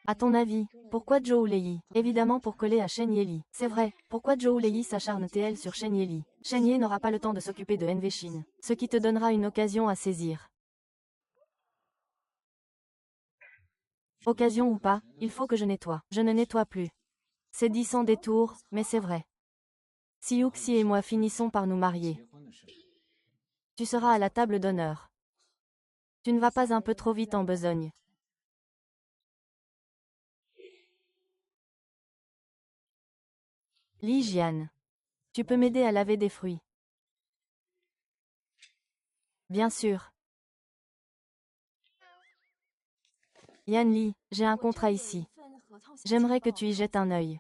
S1: À ton avis, pourquoi Zhou Lei? Évidemment pour coller à Shen Yeli. C'est vrai, pourquoi Zhou Lei s'acharne-t-elle sur Shen Yeli? Shen Ye n'aura pas le temps de s'occuper de Enveshin, ce qui te donnera une occasion à saisir. Occasion ou pas, il faut que je nettoie. Je ne nettoie plus. C'est dit sans détour, mais c'est vrai. Si Yuxi et moi finissons par nous marier, tu seras à la table d'honneur. Tu ne vas pas un peu trop vite en besogne. Li Jian. Tu peux m'aider à laver des fruits. Bien sûr. Yan Li, j'ai un contrat ici. J'aimerais que tu y jettes un œil.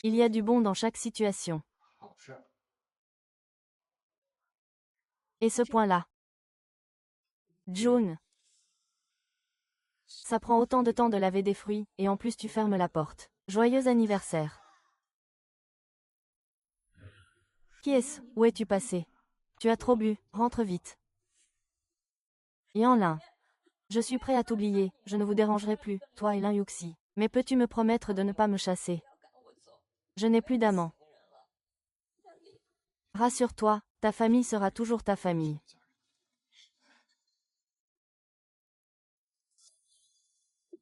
S1: Il y a du bon dans chaque situation. Et ce point-là. June. Ça prend autant de temps de laver des fruits, et en plus tu fermes la porte. Joyeux anniversaire. Qui est-ce? Où es-tu passé? Tu as trop bu, rentre vite. Yanlin. Je suis prêt à t'oublier, je ne vous dérangerai plus, toi et Lin Yuxi. Mais peux-tu me promettre de ne pas me chasser? Je n'ai plus d'amant. Rassure-toi, ta famille sera toujours ta famille.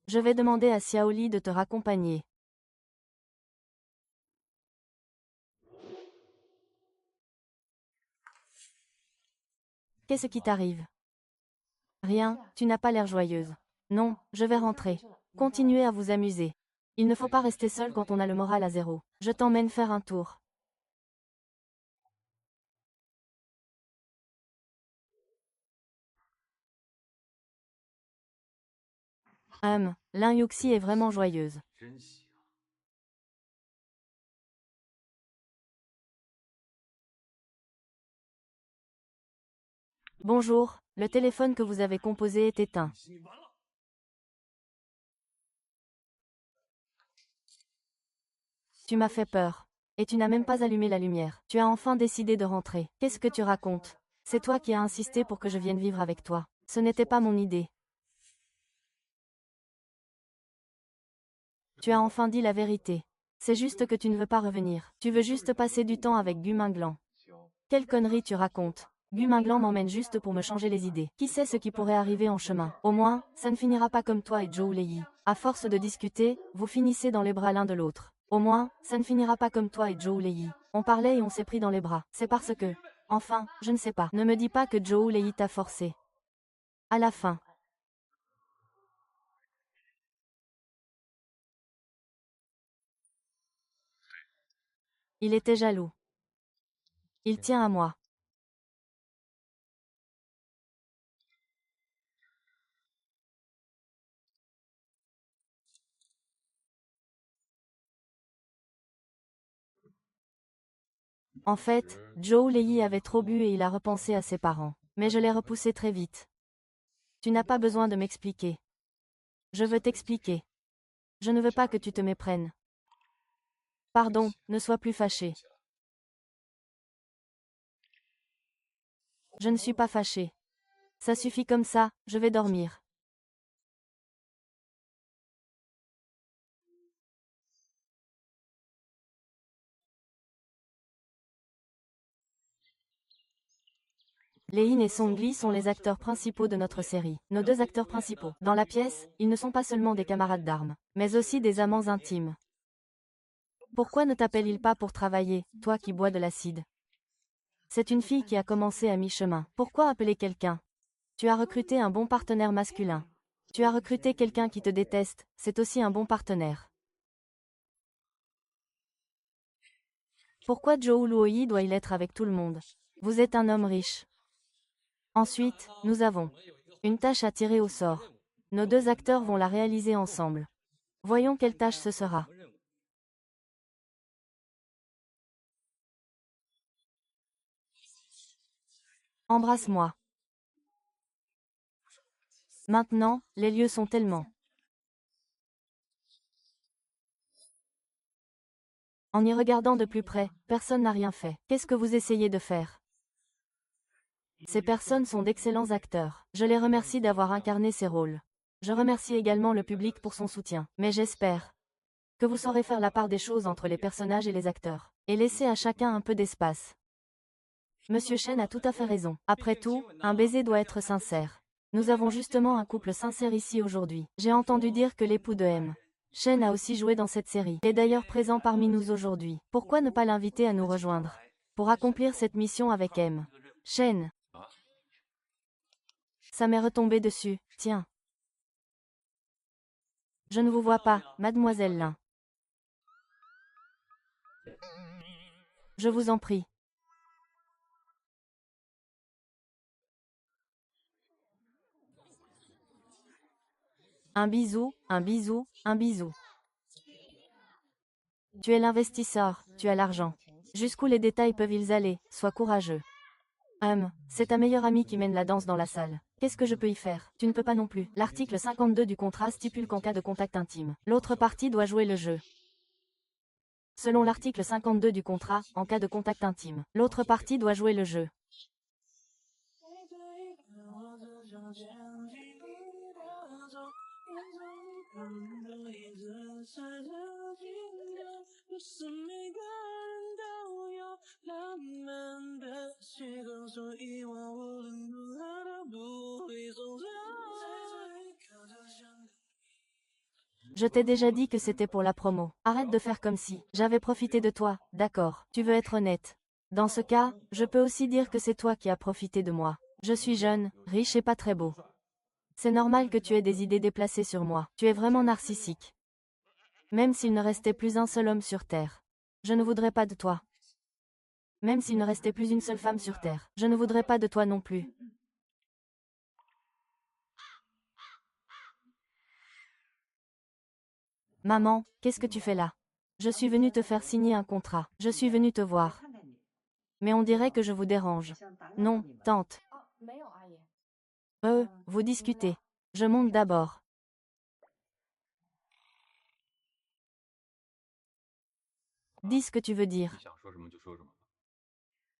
S1: Je vais demander à Xiaoli de te raccompagner. Qu'est-ce qui t'arrive? Rien, tu n'as pas l'air joyeuse. Non, je vais rentrer. Continuez à vous amuser. Il ne faut pas rester seul quand on a le moral à zéro. Je t'emmène faire un tour. Lin Yuxi est vraiment joyeuse. Bonjour, le téléphone que vous avez composé est éteint. Tu m'as fait peur. Et tu n'as même pas allumé la lumière. Tu as enfin décidé de rentrer. Qu'est-ce que tu racontes? C'est toi qui as insisté pour que je vienne vivre avec toi. Ce n'était pas mon idée. Tu as enfin dit la vérité. C'est juste que tu ne veux pas revenir. Tu veux juste passer du temps avec Gu Minglan. Quelle connerie tu racontes? Gu Minglan m'emmène juste pour me changer les idées. Qui sait ce qui pourrait arriver en chemin? Au moins, ça ne finira pas comme toi et Zhou Lei. À force de discuter, vous finissez dans les bras l'un de l'autre. Au moins, ça ne finira pas comme toi et Zhou Lei. On parlait et on s'est pris dans les bras. C'est parce que... Enfin, je ne sais pas. Ne me dis pas que Zhou Lei t'a forcé. À la fin. Il était jaloux. Il tient à moi. En fait, Zhou Lei avait trop bu et il a repensé à ses parents. Mais je l'ai repoussé très vite. Tu n'as pas besoin de m'expliquer. Je veux t'expliquer. Je ne veux pas que tu te méprennes. Pardon, ne sois plus fâché. Je ne suis pas fâché. Ça suffit comme ça, je vais dormir. Lei et Song Li sont les acteurs principaux de notre série. Nos deux acteurs principaux. Dans la pièce, ils ne sont pas seulement des camarades d'armes, mais aussi des amants intimes. Pourquoi ne t'appelle-t-il pas pour travailler, toi qui bois de l'acide? C'est une fille qui a commencé à mi-chemin. Pourquoi appeler quelqu'un? Tu as recruté un bon partenaire masculin. Tu as recruté quelqu'un qui te déteste, c'est aussi un bon partenaire. Pourquoi Zhou Luoyi doit-il être avec tout le monde? Vous êtes un homme riche. Ensuite, nous avons une tâche à tirer au sort. Nos deux acteurs vont la réaliser ensemble. Voyons quelle tâche ce sera. Embrasse-moi. Maintenant, les lieux sont tellement. En y regardant de plus près, personne n'a rien fait. Qu'est-ce que vous essayez de faire? Ces personnes sont d'excellents acteurs. Je les remercie d'avoir incarné ces rôles. Je remercie également le public pour son soutien. Mais j'espère que vous saurez faire la part des choses entre les personnages et les acteurs. Et laisser à chacun un peu d'espace. Monsieur Chen a tout à fait raison. Après tout, un baiser doit être sincère. Nous avons justement un couple sincère ici aujourd'hui. J'ai entendu dire que l'époux de M. Chen a aussi joué dans cette série. Il est d'ailleurs présent parmi nous aujourd'hui. Pourquoi ne pas l'inviter à nous rejoindre pour accomplir cette mission avec M. Chen? Ça m'est retombé dessus, tiens. Je ne vous vois pas, mademoiselle Lin. Je vous en prie. Un bisou, un bisou, un bisou. Tu es l'investisseur, tu as l'argent. Jusqu'où les détails peuvent-ils aller? Sois courageux. C'est ta meilleure amie qui mène la danse dans la salle. Qu'est-ce que je peux y faire? Tu ne peux pas non plus. L'article 52 du contrat stipule qu'en cas de contact intime, l'autre partie doit jouer le jeu. Selon l'article 52 du contrat, en cas de contact intime, l'autre partie doit jouer le jeu. Je t'ai déjà dit que c'était pour la promo. Arrête de faire comme si j'avais profité de toi, d'accord? Tu veux être honnête? Dans ce cas, je peux aussi dire que c'est toi qui as profité de moi. Je suis jeune, riche et pas très beau. C'est normal que tu aies des idées déplacées sur moi. Tu es vraiment narcissique. Même s'il ne restait plus un seul homme sur Terre, je ne voudrais pas de toi. Même s'il ne restait plus une seule femme sur Terre, je ne voudrais pas de toi non plus. Maman, qu'est-ce que tu fais là? Je suis venue te faire signer un contrat. Je suis venue te voir. Mais on dirait que je vous dérange. Non, tante. Vous discutez. Je monte d'abord. Dis ce que tu veux dire.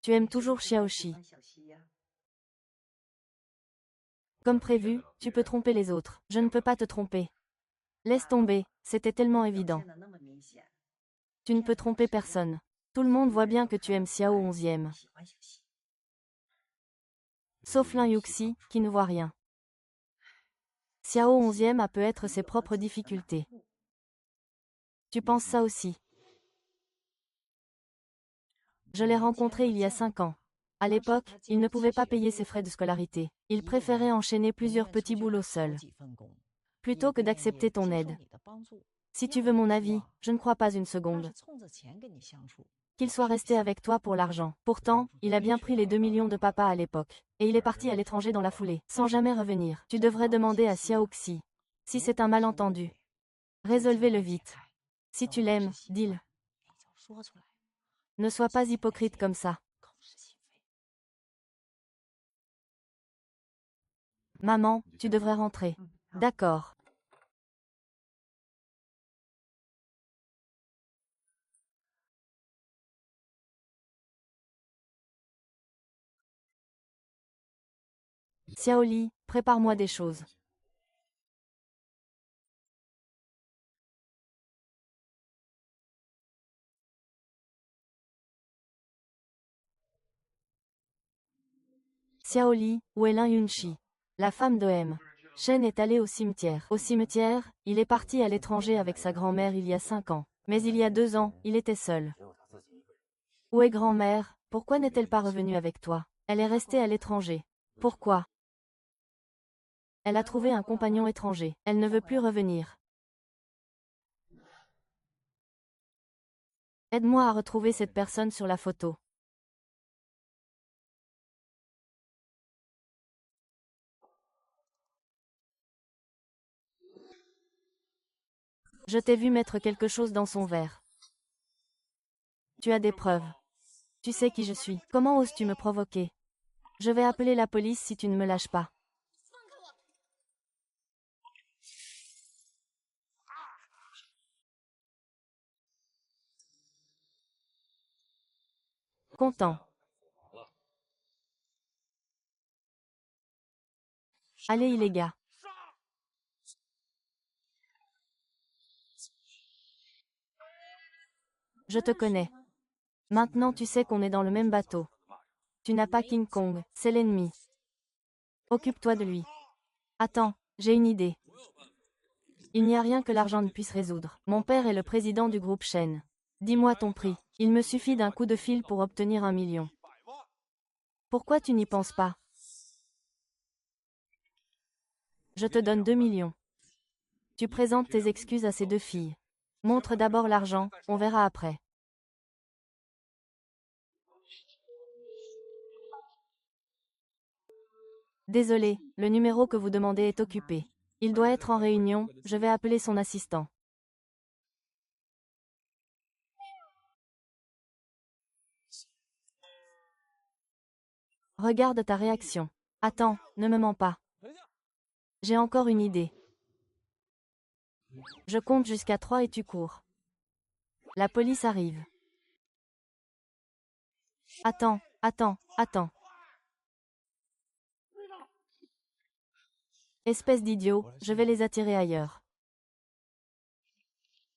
S1: Tu aimes toujours Xiaoxi. Comme prévu, tu peux tromper les autres. Je ne peux pas te tromper. Laisse tomber, c'était tellement évident. Tu ne peux tromper personne. Tout le monde voit bien que tu aimes Xiao 11e. Sauf Lin Yuxi, qui ne voit rien. Xiao 11e a peut-être ses propres difficultés. Tu penses ça aussi? Je l'ai rencontré il y a 5 ans. À l'époque, il ne pouvait pas payer ses frais de scolarité. Il préférait enchaîner plusieurs petits boulots seuls, plutôt que d'accepter ton aide. Si tu veux mon avis, je ne crois pas une seconde qu'il soit resté avec toi pour l'argent. Pourtant, il a bien pris les 2 millions de papa à l'époque. Et il est parti à l'étranger dans la foulée, sans jamais revenir. Tu devrais demander à Xiaoxi. Si c'est un malentendu, résolvez-le vite. Si tu l'aimes, dis-le. Ne sois pas hypocrite comme ça. Maman, tu devrais rentrer. D'accord. Xiaoli, prépare-moi des choses. Xiaoli, où est Lin Yunchi? La femme de M. Shen est allée au cimetière. Au cimetière, il est parti à l'étranger avec sa grand-mère il y a 5 ans. Mais il y a 2 ans, il était seul. Où est grand-mère? Pourquoi n'est-elle pas revenue avec toi? Elle est restée à l'étranger. Pourquoi? Elle a trouvé un compagnon étranger. Elle ne veut plus revenir. Aide-moi à retrouver cette personne sur la photo. Je t'ai vu mettre quelque chose dans son verre. Tu as des preuves. Tu sais qui je suis. Comment oses-tu me provoquer? Je vais appeler la police si tu ne me lâches pas. Content. Allez les gars. Je te connais. Maintenant tu sais qu'on est dans le même bateau. Tu n'as pas King Kong, c'est l'ennemi. Occupe-toi de lui. Attends, j'ai une idée. Il n'y a rien que l'argent ne puisse résoudre. Mon père est le président du groupe Shen. Dis-moi ton prix. Il me suffit d'un coup de fil pour obtenir 1 million. Pourquoi tu n'y penses pas? Je te donne 2 millions. Tu présentes tes excuses à ces 2 filles. Montre d'abord l'argent, on verra après. Désolé, le numéro que vous demandez est occupé. Il doit être en réunion, je vais appeler son assistant. Regarde ta réaction. Attends, ne me mens pas. J'ai encore une idée. Je compte jusqu'à 3 et tu cours. La police arrive. Attends, attends, attends. Espèce d'idiot, je vais les attirer ailleurs.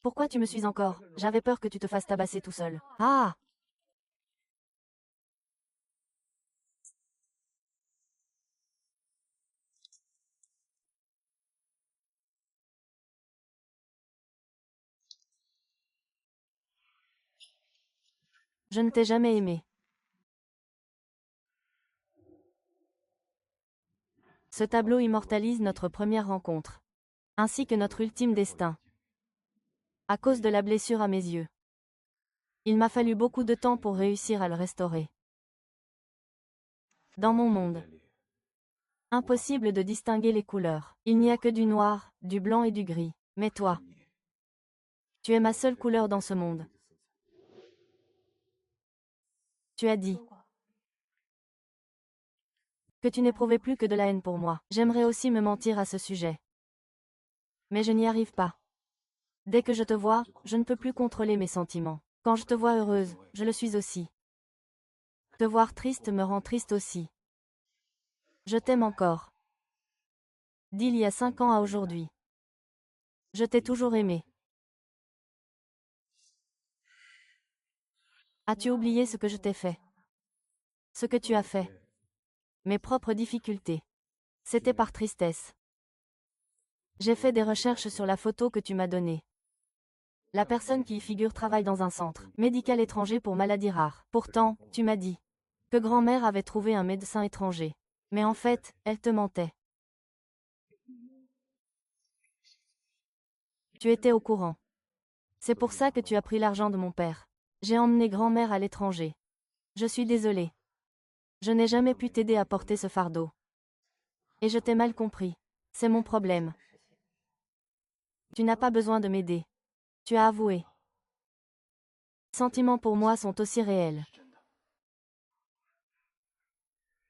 S1: Pourquoi tu me suis encore? J'avais peur que tu te fasses tabasser tout seul. Ah! Je ne t'ai jamais aimé. Ce tableau immortalise notre première rencontre, ainsi que notre ultime destin. À cause de la blessure à mes yeux. Il m'a fallu beaucoup de temps pour réussir à le restaurer. Dans mon monde, impossible de distinguer les couleurs. Il n'y a que du noir, du blanc et du gris. Mais toi, tu es ma seule couleur dans ce monde. Tu as dit que tu n'éprouvais plus que de la haine pour moi. J'aimerais aussi me mentir à ce sujet. Mais je n'y arrive pas. Dès que je te vois, je ne peux plus contrôler mes sentiments. Quand je te vois heureuse, je le suis aussi. Te voir triste me rend triste aussi. Je t'aime encore. D'il y a 5 ans à aujourd'hui. Je t'ai toujours aimé. As-tu oublié ce que je t'ai fait? Ce que tu as fait? Mes propres difficultés. C'était par tristesse. J'ai fait des recherches sur la photo que tu m'as donnée. La personne qui y figure travaille dans un centre médical étranger pour maladies rares. Pourtant, tu m'as dit que grand-mère avait trouvé un médecin étranger. Mais en fait, elle te mentait. Tu étais au courant. C'est pour ça que tu as pris l'argent de mon père. J'ai emmené grand-mère à l'étranger. Je suis désolée. Je n'ai jamais pu t'aider à porter ce fardeau. Et je t'ai mal compris. C'est mon problème. Tu n'as pas besoin de m'aider. Tu as avoué. Les sentiments pour moi sont aussi réels.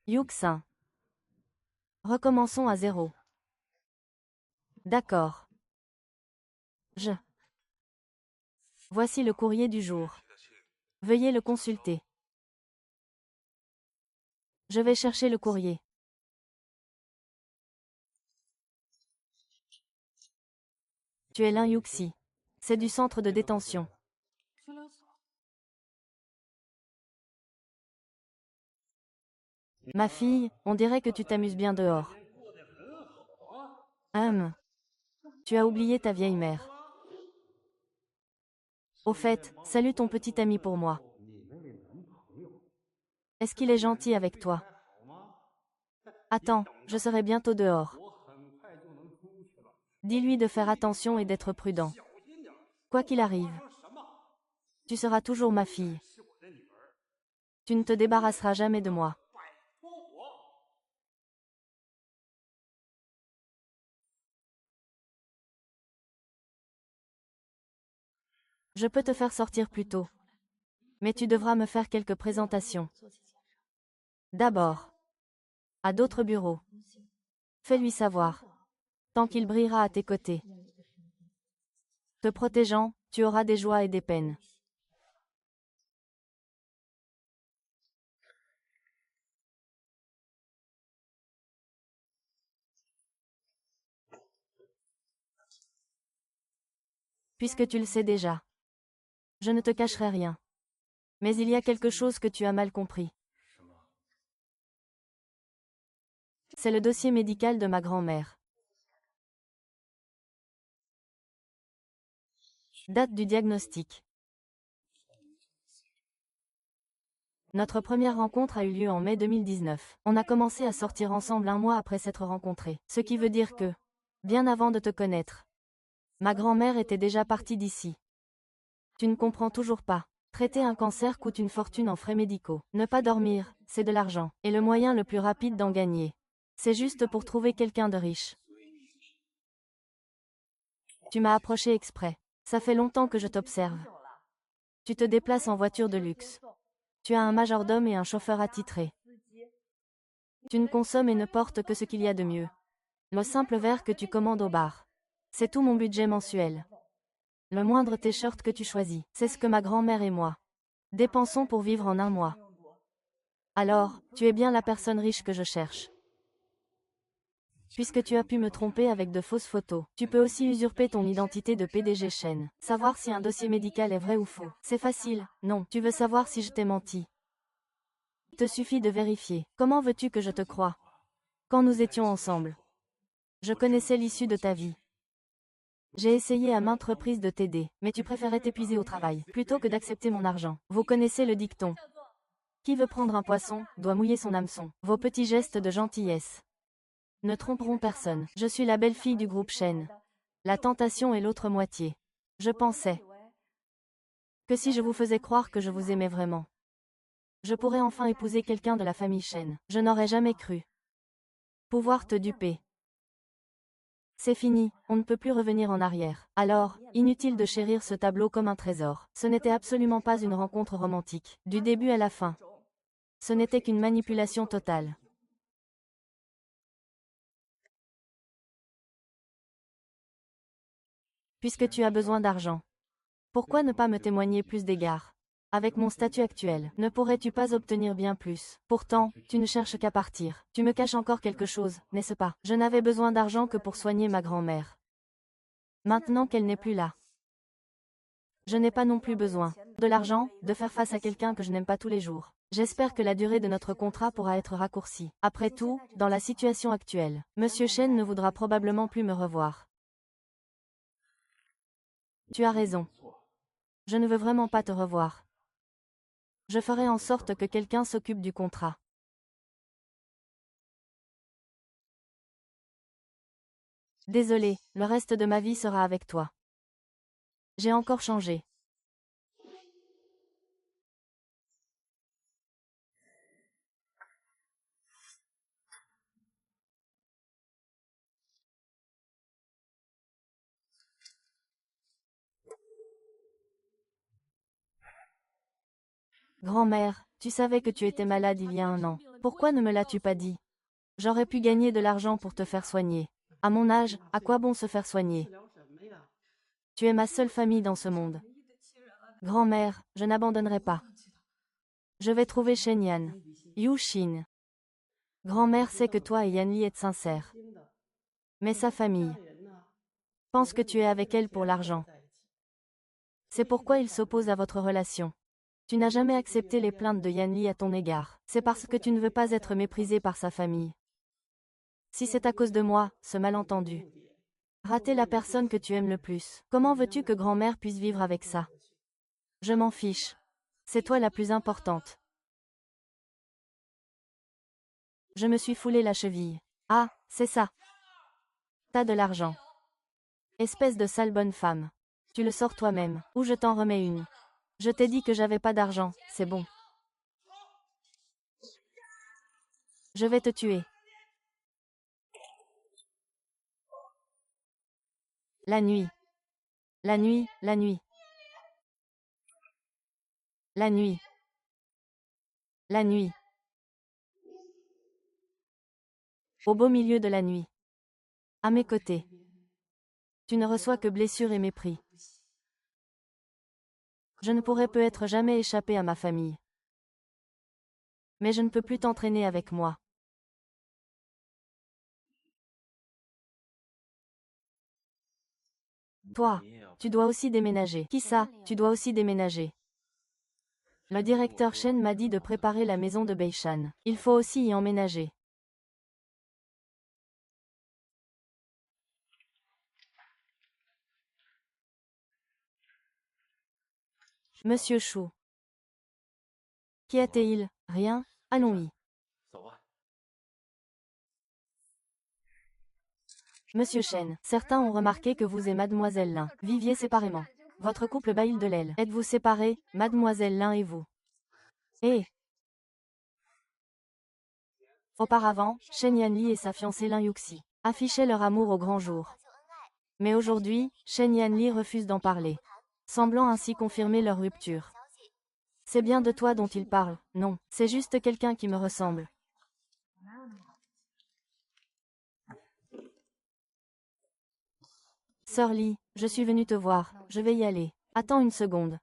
S1: Yuxin. Recommençons à 0. D'accord. Voici le courrier du jour. Veuillez le consulter. Je vais chercher le courrier. Tu es Lin Yuxi. C'est du centre de détention. Ma fille, on dirait que tu t'amuses bien dehors. Tu as oublié ta vieille mère. Au fait, salue ton petit ami pour moi. Est-ce qu'il est gentil avec toi? Attends, je serai bientôt dehors. Dis-lui de faire attention et d'être prudent. Quoi qu'il arrive, tu seras toujours ma fille. Tu ne te débarrasseras jamais de moi. Je peux te faire sortir plus tôt. Mais tu devras me faire quelques présentations. D'abord, à d'autres bureaux. Fais-lui savoir. Tant qu'il brillera à tes côtés. Te protégeant, tu auras des joies et des peines. Puisque tu le sais déjà. Je ne te cacherai rien. Mais il y a quelque chose que tu as mal compris. C'est le dossier médical de ma grand-mère. Date du diagnostic. Notre première rencontre a eu lieu en mai 2019. On a commencé à sortir ensemble un mois après s'être rencontrés. Ce qui veut dire que, bien avant de te connaître, ma grand-mère était déjà partie d'ici. Tu ne comprends toujours pas. Traiter un cancer coûte une fortune en frais médicaux. Ne pas dormir, c'est de l'argent. Et le moyen le plus rapide d'en gagner. C'est juste pour trouver quelqu'un de riche. Tu m'as approché exprès. Ça fait longtemps que je t'observe. Tu te déplaces en voiture de luxe. Tu as un majordome et un chauffeur attitré. Tu ne consommes et ne portes que ce qu'il y a de mieux. Le simple verre que tu commandes au bar. C'est tout mon budget mensuel. Le moindre t-shirt que tu choisis, c'est ce que ma grand-mère et moi dépensons pour vivre en un mois. Alors, tu es bien la personne riche que je cherche. Puisque tu as pu me tromper avec de fausses photos, tu peux aussi usurper ton identité de PDG Chen. Savoir si un dossier médical est vrai ou faux. C'est facile, non. Tu veux savoir si je t'ai menti. Il te suffit de vérifier. Comment veux-tu que je te croie? Quand nous étions ensemble, je connaissais l'issue de ta vie. J'ai essayé à maintes reprises de t'aider, mais tu préférais t'épuiser au travail, plutôt que d'accepter mon argent. Vous connaissez le dicton. Qui veut prendre un poisson, doit mouiller son hameçon. Vos petits gestes de gentillesse ne tromperont personne. Je suis la belle-fille du groupe Chen. La tentation est l'autre moitié. Je pensais que si je vous faisais croire que je vous aimais vraiment, je pourrais enfin épouser quelqu'un de la famille Chen. Je n'aurais jamais cru pouvoir te duper. C'est fini, on ne peut plus revenir en arrière. Alors, inutile de chérir ce tableau comme un trésor. Ce n'était absolument pas une rencontre romantique, du début à la fin. Ce n'était qu'une manipulation totale. Puisque tu as besoin d'argent, pourquoi ne pas me témoigner plus d'égards? Avec mon statut actuel, ne pourrais-tu pas obtenir bien plus? Pourtant, tu ne cherches qu'à partir. Tu me caches encore quelque chose, n'est-ce pas? Je n'avais besoin d'argent que pour soigner ma grand-mère. Maintenant qu'elle n'est plus là, je n'ai pas non plus besoin de l'argent, de faire face à quelqu'un que je n'aime pas tous les jours. J'espère que la durée de notre contrat pourra être raccourcie. Après tout, dans la situation actuelle, Monsieur Chen ne voudra probablement plus me revoir. Tu as raison. Je ne veux vraiment pas te revoir. Je ferai en sorte que quelqu'un s'occupe du contrat. Désolé, le reste de ma vie sera avec toi. J'ai encore changé. Grand-mère, tu savais que tu étais malade il y a un an. Pourquoi ne me l'as-tu pas dit? J'aurais pu gagner de l'argent pour te faire soigner. À mon âge, à quoi bon se faire soigner? Tu es ma seule famille dans ce monde. Grand-mère, je n'abandonnerai pas. Je vais trouver Shen Yan. Yu Xin. Grand-mère sait que toi et Yanli êtes sincères. Mais sa famille pense que tu es avec elle pour l'argent. C'est pourquoi il s'oppose à votre relation. Tu n'as jamais accepté les plaintes de Yanli à ton égard. C'est parce que tu ne veux pas être méprisé par sa famille. Si c'est à cause de moi, ce malentendu. Rater la personne que tu aimes le plus. Comment veux-tu que grand-mère puisse vivre avec ça? Je m'en fiche. C'est toi la plus importante. Je me suis foulé la cheville. Ah, c'est ça. T'as de l'argent. Espèce de sale bonne femme. Tu le sors toi-même, ou je t'en remets une. Je t'ai dit que j'avais pas d'argent, c'est bon. Je vais te tuer. La nuit. La nuit, la nuit. La nuit. La nuit. Au beau milieu de la nuit. À mes côtés. Tu ne reçois que blessures et mépris. Je ne pourrai peut-être jamais échapper à ma famille. Mais je ne peux plus t'entraîner avec moi. Toi, tu dois aussi déménager. Qui ça, tu dois aussi déménager. Le directeur Shen m'a dit de préparer la maison de Beishan. Il faut aussi y emménager. Monsieur Chou. Qui était-il? Rien? Allons-y. Monsieur Shen, certains ont remarqué que vous et Mademoiselle Lin viviez séparément. Votre couple bâille de l'aile. Êtes-vous séparés, Mademoiselle Lin et vous? Eh! Auparavant, Shen Yanli et sa fiancée Lin Yuxi affichaient leur amour au grand jour. Mais aujourd'hui, Shen Yanli refuse d'en parler, semblant ainsi confirmer leur rupture. C'est bien de toi dont il parle, non, c'est juste quelqu'un qui me ressemble. Sœur Li, je suis venue te voir, je vais y aller. Attends une seconde.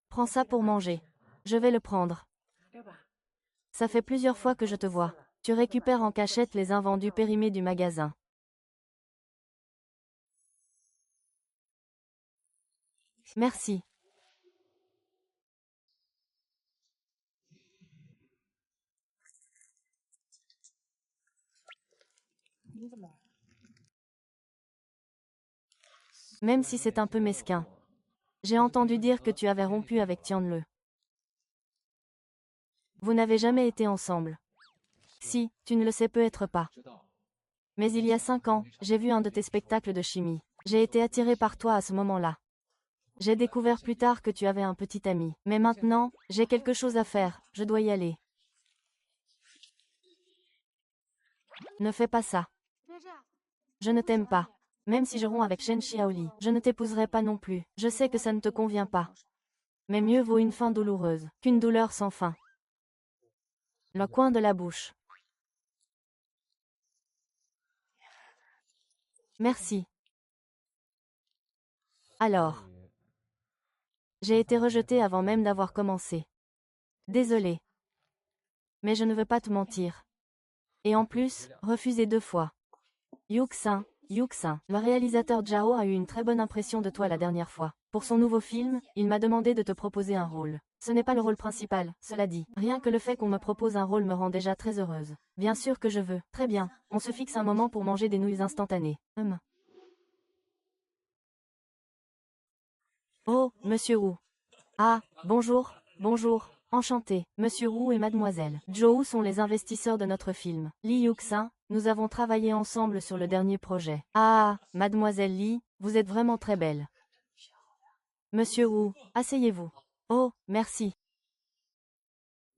S1: Prends ça pour manger. Je vais le prendre. Ça fait plusieurs fois que je te vois. Tu récupères en cachette les invendus périmés du magasin. Merci. Même si c'est un peu mesquin. J'ai entendu dire que tu avais rompu avec Tianle. Vous n'avez jamais été ensemble. Si, tu ne le sais peut-être pas. Mais il y a 5 ans, j'ai vu un de tes spectacles de chimie. J'ai été attirée par toi à ce moment-là. J'ai découvert plus tard que tu avais un petit ami. Mais maintenant, j'ai quelque chose à faire, je dois y aller. Ne fais pas ça. Je ne t'aime pas. Même si je romps avec Shen Xiaoli, je ne t'épouserai pas non plus. Je sais que ça ne te convient pas. Mais mieux vaut une fin douloureuse qu'une douleur sans fin. Le coin de la bouche. Merci. Alors. J'ai été rejetée avant même d'avoir commencé. Désolée. Mais je ne veux pas te mentir. Et en plus, refusé 2 fois. Yuxin, le réalisateur Zhao a eu une très bonne impression de toi la dernière fois. Pour son nouveau film, il m'a demandé de te proposer un rôle. Ce n'est pas le rôle principal, cela dit. Rien que le fait qu'on me propose un rôle me rend déjà très heureuse. Bien sûr que je veux. Très bien. On se fixe un moment pour manger des nouilles instantanées. Oh, Monsieur Wu. Ah, bonjour, bonjour. Enchanté, Monsieur Wu et Mademoiselle Zhou sont les investisseurs de notre film. Li Yuxin, nous avons travaillé ensemble sur le dernier projet. Ah, Mademoiselle Li, vous êtes vraiment très belle. Monsieur Wu, asseyez-vous. Oh, merci.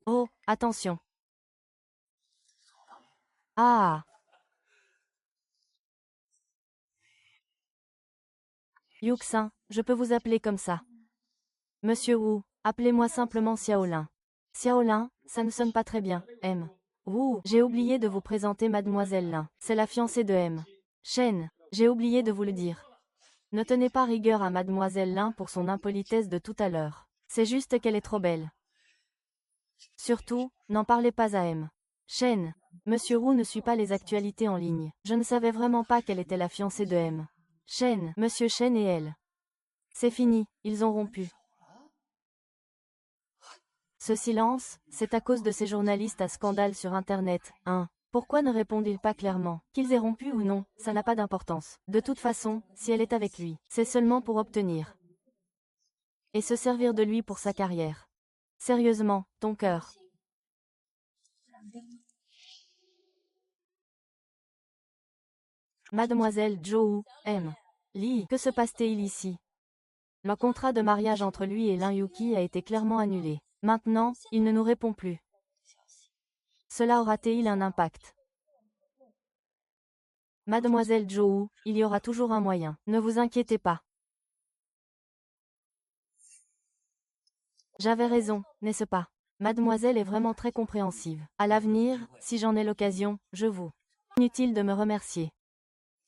S1: Oh, attention. Ah. Yuxin, je peux vous appeler comme ça. Monsieur Wu, appelez-moi simplement Xiaolin. Xiaolin, ça ne sonne pas très bien, M. Wu, j'ai oublié de vous présenter Mademoiselle Lin. C'est la fiancée de M. Shen, j'ai oublié de vous le dire. Ne tenez pas rigueur à Mademoiselle Lin pour son impolitesse de tout à l'heure. C'est juste qu'elle est trop belle. Surtout, n'en parlez pas à M. Shen, Monsieur Wu ne suit pas les actualités en ligne. Je ne savais vraiment pas qu'elle était la fiancée de M. Shen, Monsieur Shen et elle. C'est fini, ils ont rompu. Ce silence, c'est à cause de ces journalistes à scandale sur Internet, hein. Pourquoi ne répondent-ils pas clairement? Qu'ils aient rompu ou non, ça n'a pas d'importance. De toute façon, si elle est avec lui, c'est seulement pour obtenir. Et se servir de lui pour sa carrière. Sérieusement, ton cœur. Mademoiselle Zhou, M. Lee, que se passe-t-il ici? Le contrat de mariage entre lui et Lin Yuqi a été clairement annulé. Maintenant, il ne nous répond plus. Cela aura-t-il un impact? Mademoiselle Zhou, il y aura toujours un moyen. Ne vous inquiétez pas. J'avais raison, n'est-ce pas? Mademoiselle est vraiment très compréhensive. À l'avenir, si j'en ai l'occasion, je vous. Inutile de me remercier.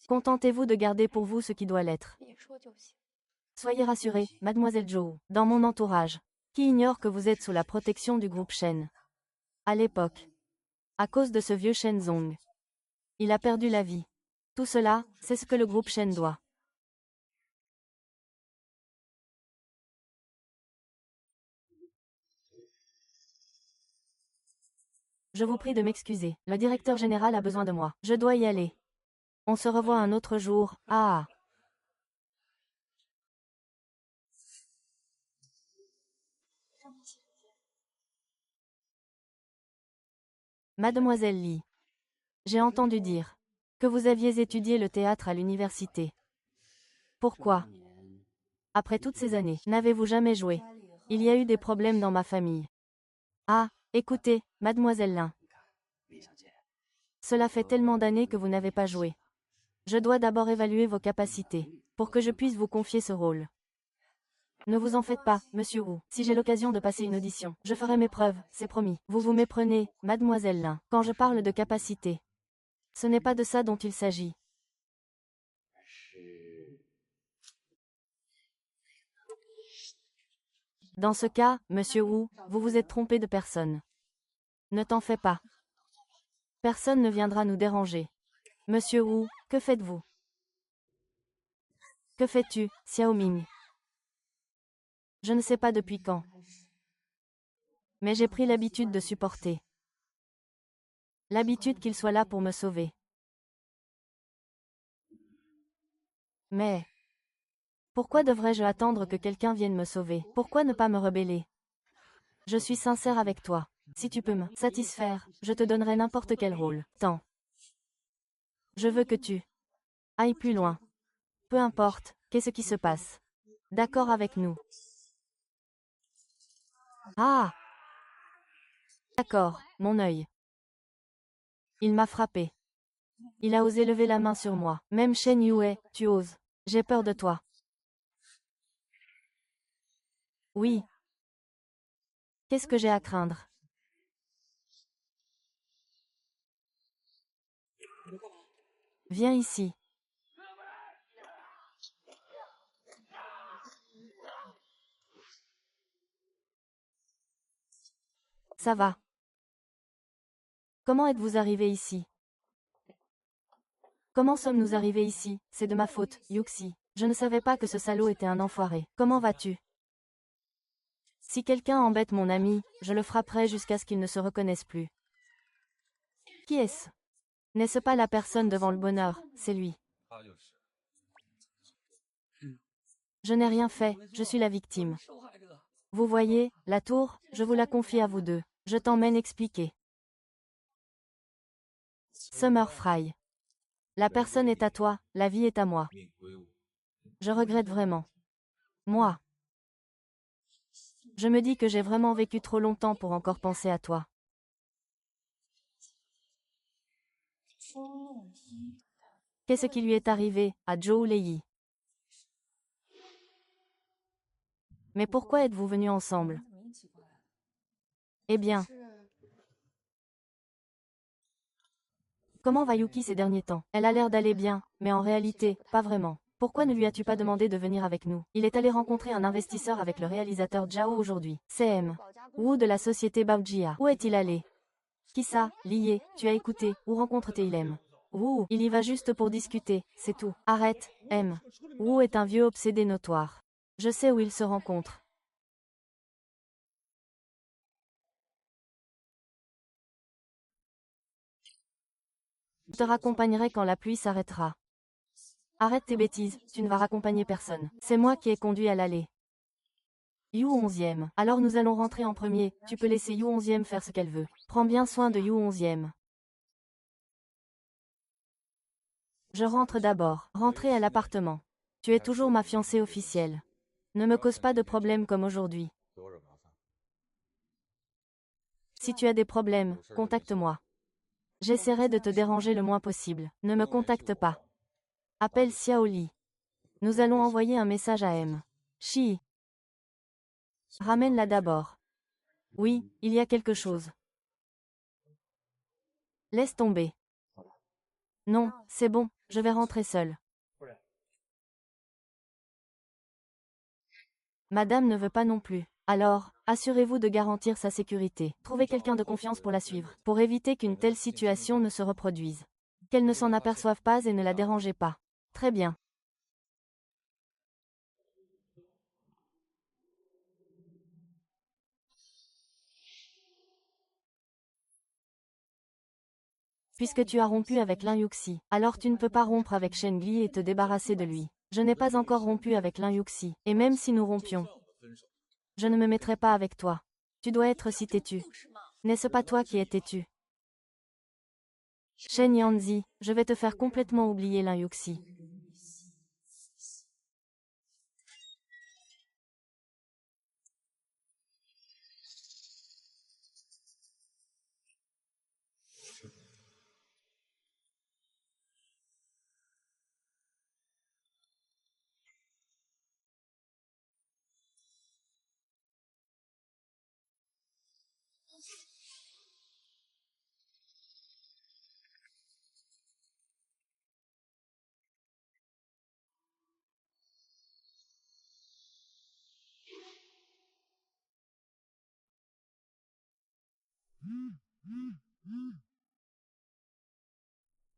S1: Contentez-vous de garder pour vous ce qui doit l'être. Soyez rassurée, Mademoiselle Zhou, dans mon entourage, qui ignore que vous êtes sous la protection du groupe Shen. À l'époque, à cause de ce vieux Shen Zong, il a perdu la vie. Tout cela, c'est ce que le groupe Shen doit. Je vous prie de m'excuser, le directeur général a besoin de moi. Je dois y aller. On se revoit un autre jour. Ah. Mademoiselle Lee. J'ai entendu dire que vous aviez étudié le théâtre à l'université. Pourquoi? Après toutes ces années, n'avez-vous jamais joué? Il y a eu des problèmes dans ma famille. Ah, écoutez, Mademoiselle Lin. Cela fait tellement d'années que vous n'avez pas joué. Je dois d'abord évaluer vos capacités, pour que je puisse vous confier ce rôle. Ne vous en faites pas, Monsieur Wu. Si j'ai l'occasion de passer une audition, je ferai mes preuves, c'est promis. Vous vous méprenez, Mademoiselle Lin, quand je parle de capacité. Ce n'est pas de ça dont il s'agit. Dans ce cas, Monsieur Wu, vous vous êtes trompé de personne. Ne t'en fais pas. Personne ne viendra nous déranger. Monsieur Wu, que faites-vous? Que fais-tu, Xiaoming? Je ne sais pas depuis quand. Mais j'ai pris l'habitude de supporter. L'habitude qu'il soit là pour me sauver. Mais pourquoi devrais-je attendre que quelqu'un vienne me sauver? Pourquoi ne pas me rebeller? Je suis sincère avec toi. Si tu peux me satisfaire, je te donnerai n'importe quel rôle. Tant. Je veux que tu ailles plus loin. Peu importe, qu'est-ce qui se passe. D'accord avec nous. Ah! D'accord, mon œil. Il m'a frappé. Il a osé lever la main sur moi. Même Shen Yue, tu oses. J'ai peur de toi. Oui. Qu'est-ce que j'ai à craindre? Viens ici. Ça va. Comment êtes-vous arrivé ici? Comment sommes-nous arrivés ici? C'est de ma faute, Yuxi. Je ne savais pas que ce salaud était un enfoiré. Comment vas-tu? Si quelqu'un embête mon ami, je le frapperai jusqu'à ce qu'il ne se reconnaisse plus. Qui est-ce? N'est-ce pas la personne devant le bonheur, c'est lui. Je n'ai rien fait, je suis la victime. Vous voyez, la tour, je vous la confie à vous deux. Je t'emmène expliquer. Summer Fry. La personne est à toi, la vie est à moi. Je regrette vraiment. Moi. Je me dis que j'ai vraiment vécu trop longtemps pour encore penser à toi. Qu'est-ce qui lui est arrivé, à Zhou Lei? Mais pourquoi êtes-vous venus ensemble? Eh bien. Comment va Yuki ces derniers temps? Elle a l'air d'aller bien, mais en réalité, pas vraiment. Pourquoi ne lui as-tu pas demandé de venir avec nous? Il est allé rencontrer un investisseur avec le réalisateur Zhao aujourd'hui. CM. Wu de la société Baojia. Où est-il allé? Qui ça? Lié, tu as écouté, où rencontre-t-il M? Wu, il y va juste pour discuter, c'est tout. Arrête, M. Wu est un vieux obsédé notoire. Je sais où ils se rencontrent. Je te raccompagnerai quand la pluie s'arrêtera. Arrête tes bêtises, tu ne vas raccompagner personne. C'est moi qui ai conduit à l'aller. You 11e. Alors nous allons rentrer en premier, tu peux laisser You 11e faire ce qu'elle veut. Prends bien soin de You 11e. Je rentre d'abord. Rentrez à l'appartement. Tu es toujours ma fiancée officielle. Ne me cause pas de problèmes comme aujourd'hui. Si tu as des problèmes, contacte-moi. J'essaierai de te déranger le moins possible. Ne me contacte pas. Appelle Xiaoli. Nous allons envoyer un message à M. Chi. Ramène-la d'abord. Oui, il y a quelque chose. Laisse tomber. Non, c'est bon, je vais rentrer seule. Madame ne veut pas non plus. Alors, assurez-vous de garantir sa sécurité. Trouvez quelqu'un de confiance pour la suivre, pour éviter qu'une telle situation ne se reproduise. Qu'elle ne s'en aperçoive pas et ne la dérangez pas. Très bien. Puisque tu as rompu avec Lin Yuxi, alors tu ne peux pas rompre avec Shen Gli et te débarrasser de lui. Je n'ai pas encore rompu avec Lin Yuxi, et même si nous rompions, je ne me mettrai pas avec toi. Tu dois être si têtu. N'est-ce pas toi qui es têtu? Shen Yanzi, je vais te faire complètement oublier Lin Yuxi.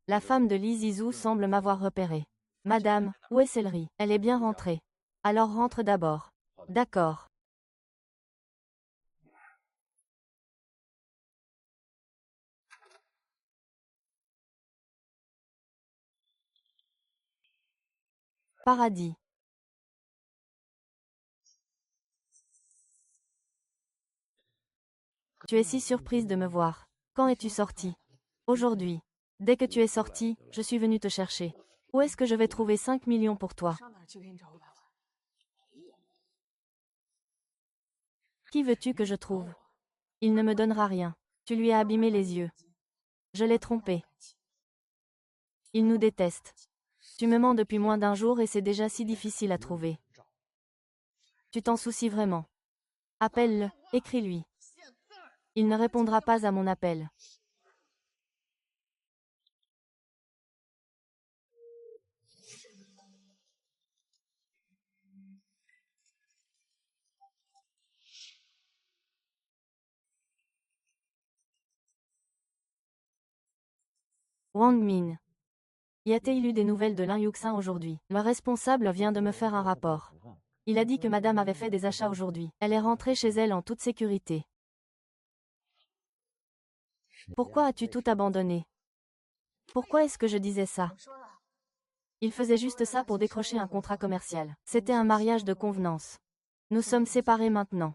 S1: La femme de Li Zizou semble m'avoir repéré. Madame, où est Céleri? Elle est bien rentrée. Alors rentre d'abord. D'accord. Paradis. Tu es si surprise de me voir. Quand es-tu sortie? Aujourd'hui. Dès que tu es sortie, je suis venue te chercher. Où est-ce que je vais trouver 5 millions pour toi? Qui veux-tu que je trouve? Il ne me donnera rien. Tu lui as abîmé les yeux. Je l'ai trompé. Il nous déteste. Tu me mens depuis moins d'un jour et c'est déjà si difficile à trouver. Tu t'en soucies vraiment. Appelle-le, écris-lui. Il ne répondra pas à mon appel. Wang Min. Y a-t-il eu des nouvelles de Lin Yuxin aujourd'hui? Le responsable vient de me faire un rapport. Il a dit que madame avait fait des achats aujourd'hui. Elle est rentrée chez elle en toute sécurité. Pourquoi as-tu tout abandonné? Pourquoi est-ce que je disais ça? Il faisait juste ça pour décrocher un contrat commercial. C'était un mariage de convenance. Nous sommes séparés maintenant.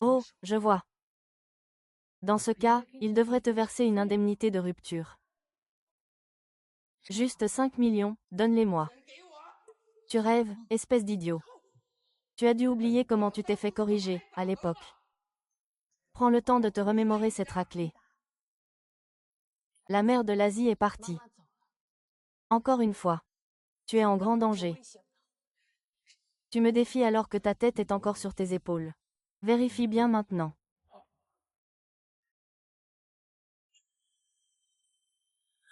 S1: Oh, je vois. Dans ce cas, il devrait te verser une indemnité de rupture. Juste 5 millions, donne-les-moi. Tu rêves, espèce d'idiot. Tu as dû oublier comment tu t'es fait corriger, à l'époque. Prends le temps de te remémorer cette raclée. La mère de l'Asie est partie. Encore une fois. Tu es en grand danger. Tu me défies alors que ta tête est encore sur tes épaules. Vérifie bien maintenant.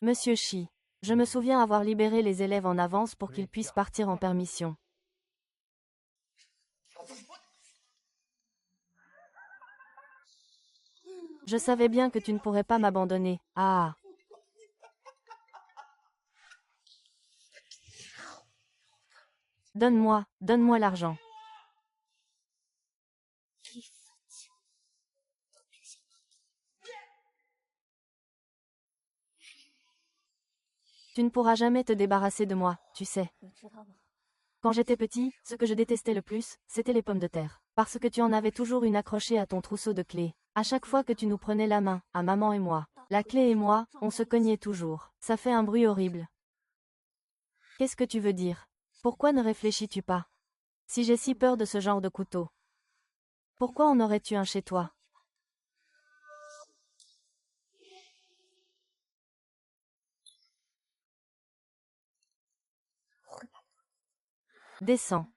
S1: Monsieur Shi. Je me souviens avoir libéré les élèves en avance pour qu'ils puissent partir en permission. Je savais bien que tu ne pourrais pas m'abandonner. Ah. Donne-moi l'argent. Tu ne pourras jamais te débarrasser de moi, tu sais. Quand j'étais petit, ce que je détestais le plus, c'était les pommes de terre. Parce que tu en avais toujours une accrochée à ton trousseau de clés. À chaque fois que tu nous prenais la main, à maman et moi, la clé et moi, on se cognait toujours. Ça fait un bruit horrible. Qu'est-ce que tu veux dire? Pourquoi ne réfléchis-tu pas? Si j'ai si peur de ce genre de couteau, pourquoi en aurais-tu un chez toi? Descends.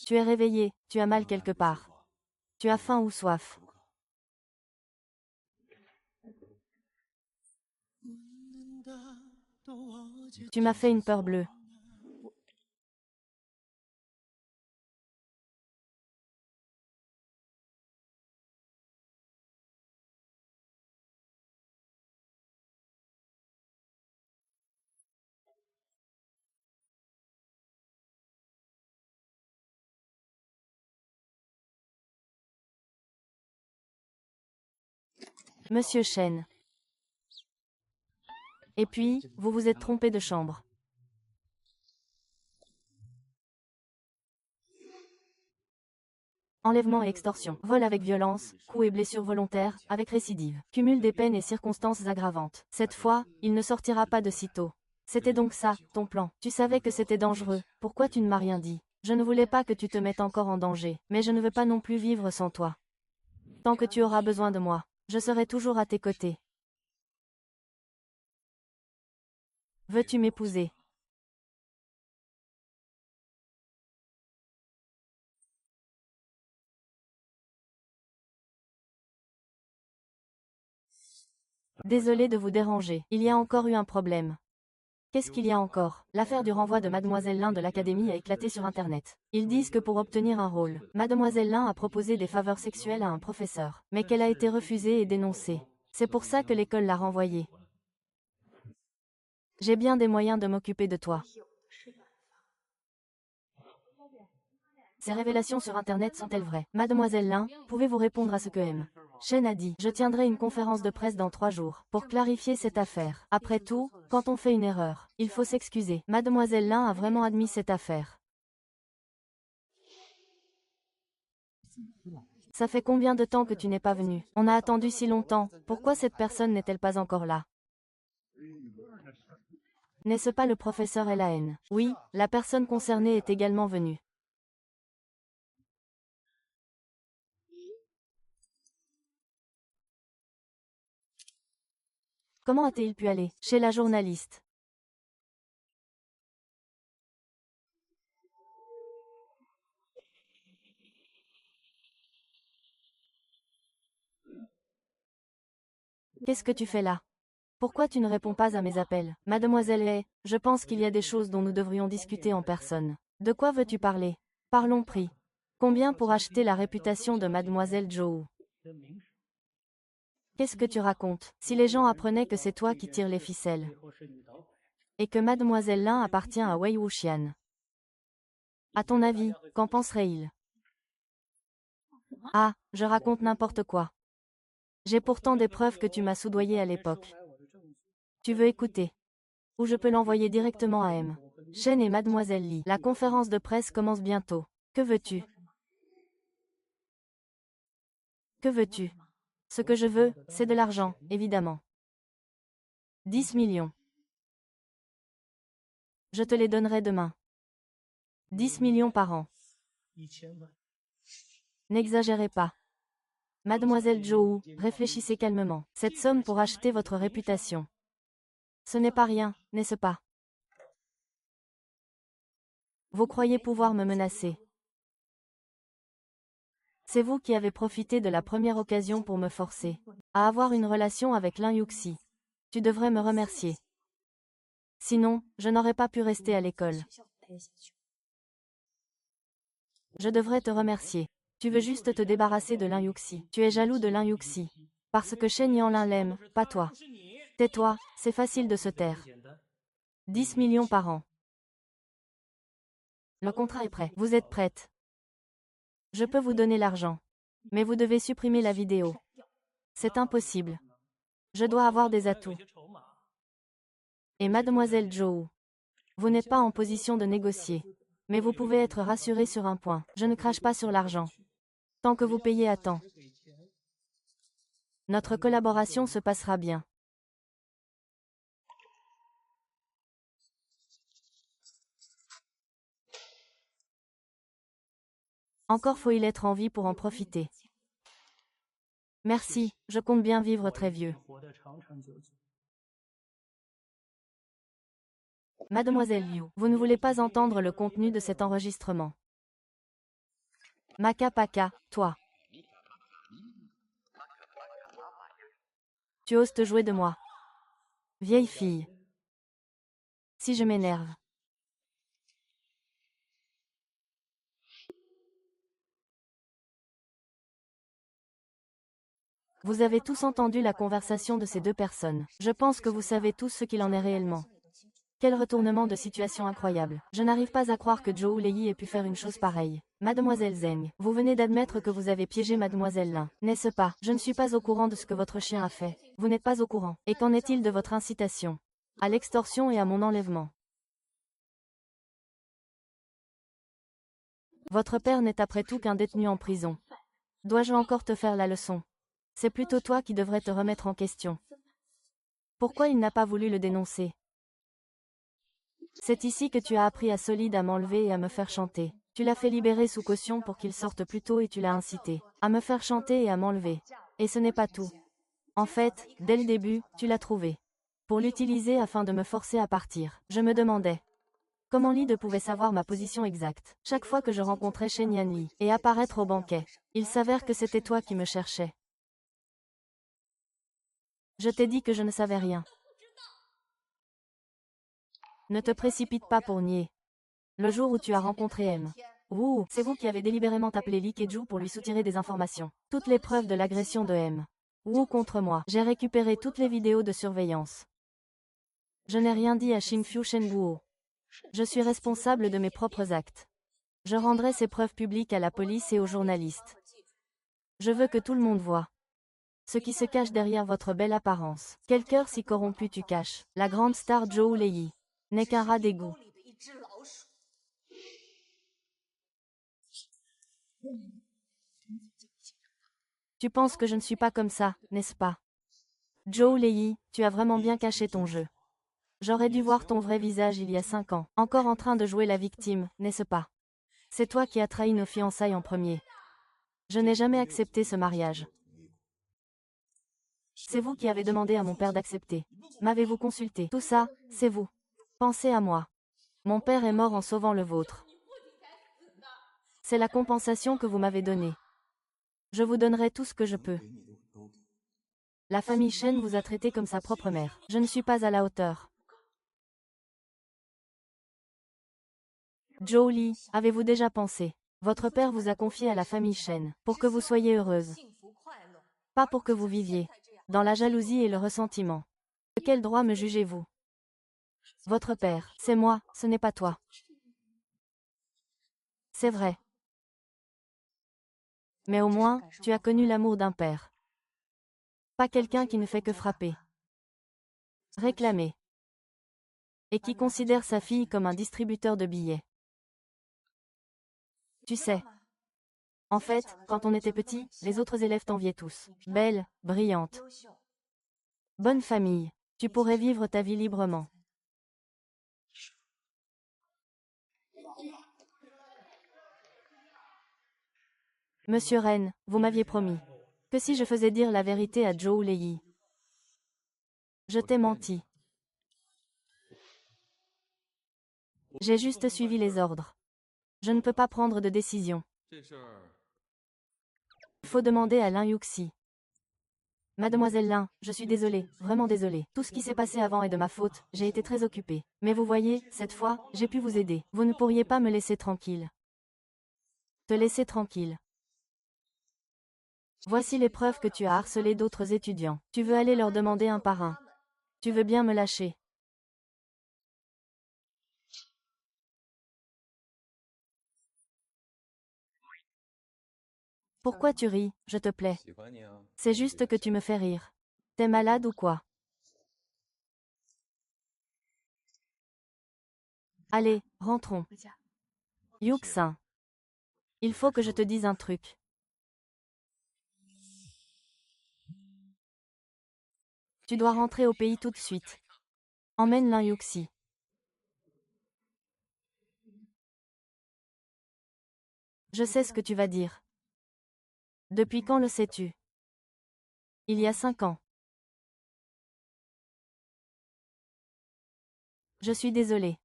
S1: Tu es réveillé, tu as mal quelque part. Tu as faim ou soif. Tu m'as fait une peur bleue. Monsieur Chen. Et puis, vous vous êtes trompé de chambre. Enlèvement et extorsion, vol avec violence, coups et blessures volontaires, avec récidive, cumul des peines et circonstances aggravantes. Cette fois, il ne sortira pas de sitôt. C'était donc ça, ton plan. Tu savais que c'était dangereux, pourquoi tu ne m'as rien dit? Je ne voulais pas que tu te mettes encore en danger, mais je ne veux pas non plus vivre sans toi. Tant que tu auras besoin de moi, je serai toujours à tes côtés. Veux-tu m'épouser? Désolé de vous déranger, il y a encore eu un problème. Qu'est-ce qu'il y a encore? L'affaire du renvoi de Mademoiselle Lin de l'académie a éclaté sur Internet. Ils disent que pour obtenir un rôle, Mademoiselle Lin a proposé des faveurs sexuelles à un professeur, mais qu'elle a été refusée et dénoncée. C'est pour ça que l'école l'a renvoyée. J'ai bien des moyens de m'occuper de toi. Ces révélations sur Internet sont-elles vraies? Mademoiselle Lin, pouvez-vous répondre à ce que M. Chen a dit? Je tiendrai une conférence de presse dans 3 jours, pour clarifier cette affaire. Après tout, quand on fait une erreur, il faut s'excuser. Mademoiselle Lin a vraiment admis cette affaire. Ça fait combien de temps que tu n'es pas venu? On a attendu si longtemps, pourquoi cette personne n'est-elle pas encore là? N'est-ce pas le professeur Elaine? Oui, la personne concernée est également venue. Comment a-t-il pu aller? Chez la journaliste. Qu'est-ce que tu fais là? Pourquoi tu ne réponds pas à mes appels? Mademoiselle Hay, je pense qu'il y a des choses dont nous devrions discuter en personne. De quoi veux-tu parler? Parlons prix. Combien pour acheter la réputation de Mademoiselle Zhou? Qu'est-ce que tu racontes? Si les gens apprenaient que c'est toi qui tires les ficelles, et que Mademoiselle Lin appartient à Wei Wuxian, à ton avis, qu'en penserait-il? Ah, je raconte n'importe quoi. J'ai pourtant des preuves que tu m'as soudoyé à l'époque. Tu veux écouter? Ou je peux l'envoyer directement à M. Chen et Mademoiselle Li. La conférence de presse commence bientôt. Que veux-tu? Que veux-tu? Ce que je veux, c'est de l'argent, évidemment. 10 millions. Je te les donnerai demain. 10 millions par an. N'exagérez pas. Mademoiselle Zhou, réfléchissez calmement. Cette somme pour acheter votre réputation. Ce n'est pas rien, n'est-ce pas? Vous croyez pouvoir me menacer. C'est vous qui avez profité de la première occasion pour me forcer à avoir une relation avec Lin Yuxi. Tu devrais me remercier. Sinon, je n'aurais pas pu rester à l'école. Je devrais te remercier. Tu veux juste te débarrasser de Lin Yuxi. Tu es jaloux de Lin Yuxi. Parce que Shen Yanlin l'aime, pas toi. Tais-toi, c'est facile de se taire. 10 millions par an. Le contrat est prêt. Vous êtes prête. Je peux vous donner l'argent. Mais vous devez supprimer la vidéo. C'est impossible. Je dois avoir des atouts. Et mademoiselle Zhou, vous n'êtes pas en position de négocier. Mais vous pouvez être rassurée sur un point. Je ne crache pas sur l'argent. Tant que vous payez à temps. Notre collaboration se passera bien. Encore faut-il être en vie pour en profiter. Merci, je compte bien vivre très vieux. Mademoiselle Liu, vous ne voulez pas entendre le contenu de cet enregistrement. Maka Paka, toi. Tu oses te jouer de moi. Vieille fille. Si je m'énerve. Vous avez tous entendu la conversation de ces deux personnes. Je pense que vous savez tous ce qu'il en est réellement. Quel retournement de situation incroyable. Je n'arrive pas à croire que Zhou Lei ait pu faire une chose pareille. Mademoiselle Zeng, vous venez d'admettre que vous avez piégé Mademoiselle Lin, n'est-ce pas? Je ne suis pas au courant de ce que votre chien a fait. Vous n'êtes pas au courant. Et qu'en est-il de votre incitation à l'extorsion et à mon enlèvement? Votre père n'est après tout qu'un détenu en prison. Dois-je encore te faire la leçon? C'est plutôt toi qui devrais te remettre en question. Pourquoi il n'a pas voulu le dénoncer? C'est ici que tu as appris à Solide à m'enlever et à me faire chanter. Tu l'as fait libérer sous caution pour qu'il sorte plus tôt et tu l'as incité à me faire chanter et à m'enlever. Et ce n'est pas tout. En fait, dès le début, tu l'as trouvé. Pour l'utiliser afin de me forcer à partir. Je me demandais comment Lide pouvait savoir ma position exacte. Chaque fois que je rencontrais Shen Yanli et apparaître au banquet, il s'avère que c'était toi qui me cherchais. Je t'ai dit que je ne savais rien. Ne te précipite pas pour nier. Le jour où tu as rencontré M. Wu, c'est vous qui avez délibérément appelé Li Keju pour lui soutirer des informations. Toutes les preuves de l'agression de M. Wu contre moi. J'ai récupéré toutes les vidéos de surveillance. Je n'ai rien dit à Xingfu Shenguo. Je suis responsable de mes propres actes. Je rendrai ces preuves publiques à la police et aux journalistes. Je veux que tout le monde voie ce qui se cache derrière votre belle apparence. Quel cœur si corrompu tu caches. La grande star Zhou Lei n'est qu'un rat d'égout. Tu penses que je ne suis pas comme ça, n'est-ce pas? Zhou Lei, tu as vraiment bien caché ton jeu. J'aurais dû voir ton vrai visage il y a 5 ans. Encore en train de jouer la victime, n'est-ce pas? C'est toi qui as trahi nos fiançailles en premier. Je n'ai jamais accepté ce mariage. C'est vous qui avez demandé à mon père d'accepter. M'avez-vous consulté? Tout ça, c'est vous. Pensez à moi. Mon père est mort en sauvant le vôtre. C'est la compensation que vous m'avez donnée. Je vous donnerai tout ce que je peux. La famille Shen vous a traité comme sa propre mère. Je ne suis pas à la hauteur. Zhou Li, avez-vous déjà pensé? Votre père vous a confié à la famille Shen pour que vous soyez heureuse. Pas pour que vous viviez dans la jalousie et le ressentiment. De quel droit me jugez-vous? Votre père, c'est moi, ce n'est pas toi. C'est vrai. Mais au moins, tu as connu l'amour d'un père. Pas quelqu'un qui ne fait que frapper, réclamer, et qui considère sa fille comme un distributeur de billets. Tu sais, en fait, quand on était petit, les autres élèves t'enviaient tous. Belle, brillante, bonne famille. Tu pourrais vivre ta vie librement. Monsieur Ren, vous m'aviez promis que si je faisais dire la vérité à Zhou Lei, je t'ai menti. J'ai juste suivi les ordres. Je ne peux pas prendre de décision. Il faut demander à Lin Yuxi. Mademoiselle Lin, je suis désolée, vraiment désolée. Tout ce qui s'est passé avant est de ma faute, j'ai été très occupée. Mais vous voyez, cette fois, j'ai pu vous aider. Vous ne pourriez pas me laisser tranquille. Te laisser tranquille. Voici les preuves que tu as harcelé d'autres étudiants. Tu veux aller leur demander un par un. Tu veux bien me lâcher. Pourquoi tu ris, je te plais? C'est juste que tu me fais rire. T'es malade ou quoi? Allez, rentrons. Yuxin. Il faut que je te dise un truc. Tu dois rentrer au pays tout de suite. Emmène Lin Yuxi. Je sais ce que tu vas dire. Depuis quand le sais-tu? Il y a 5 ans. Je suis désolée.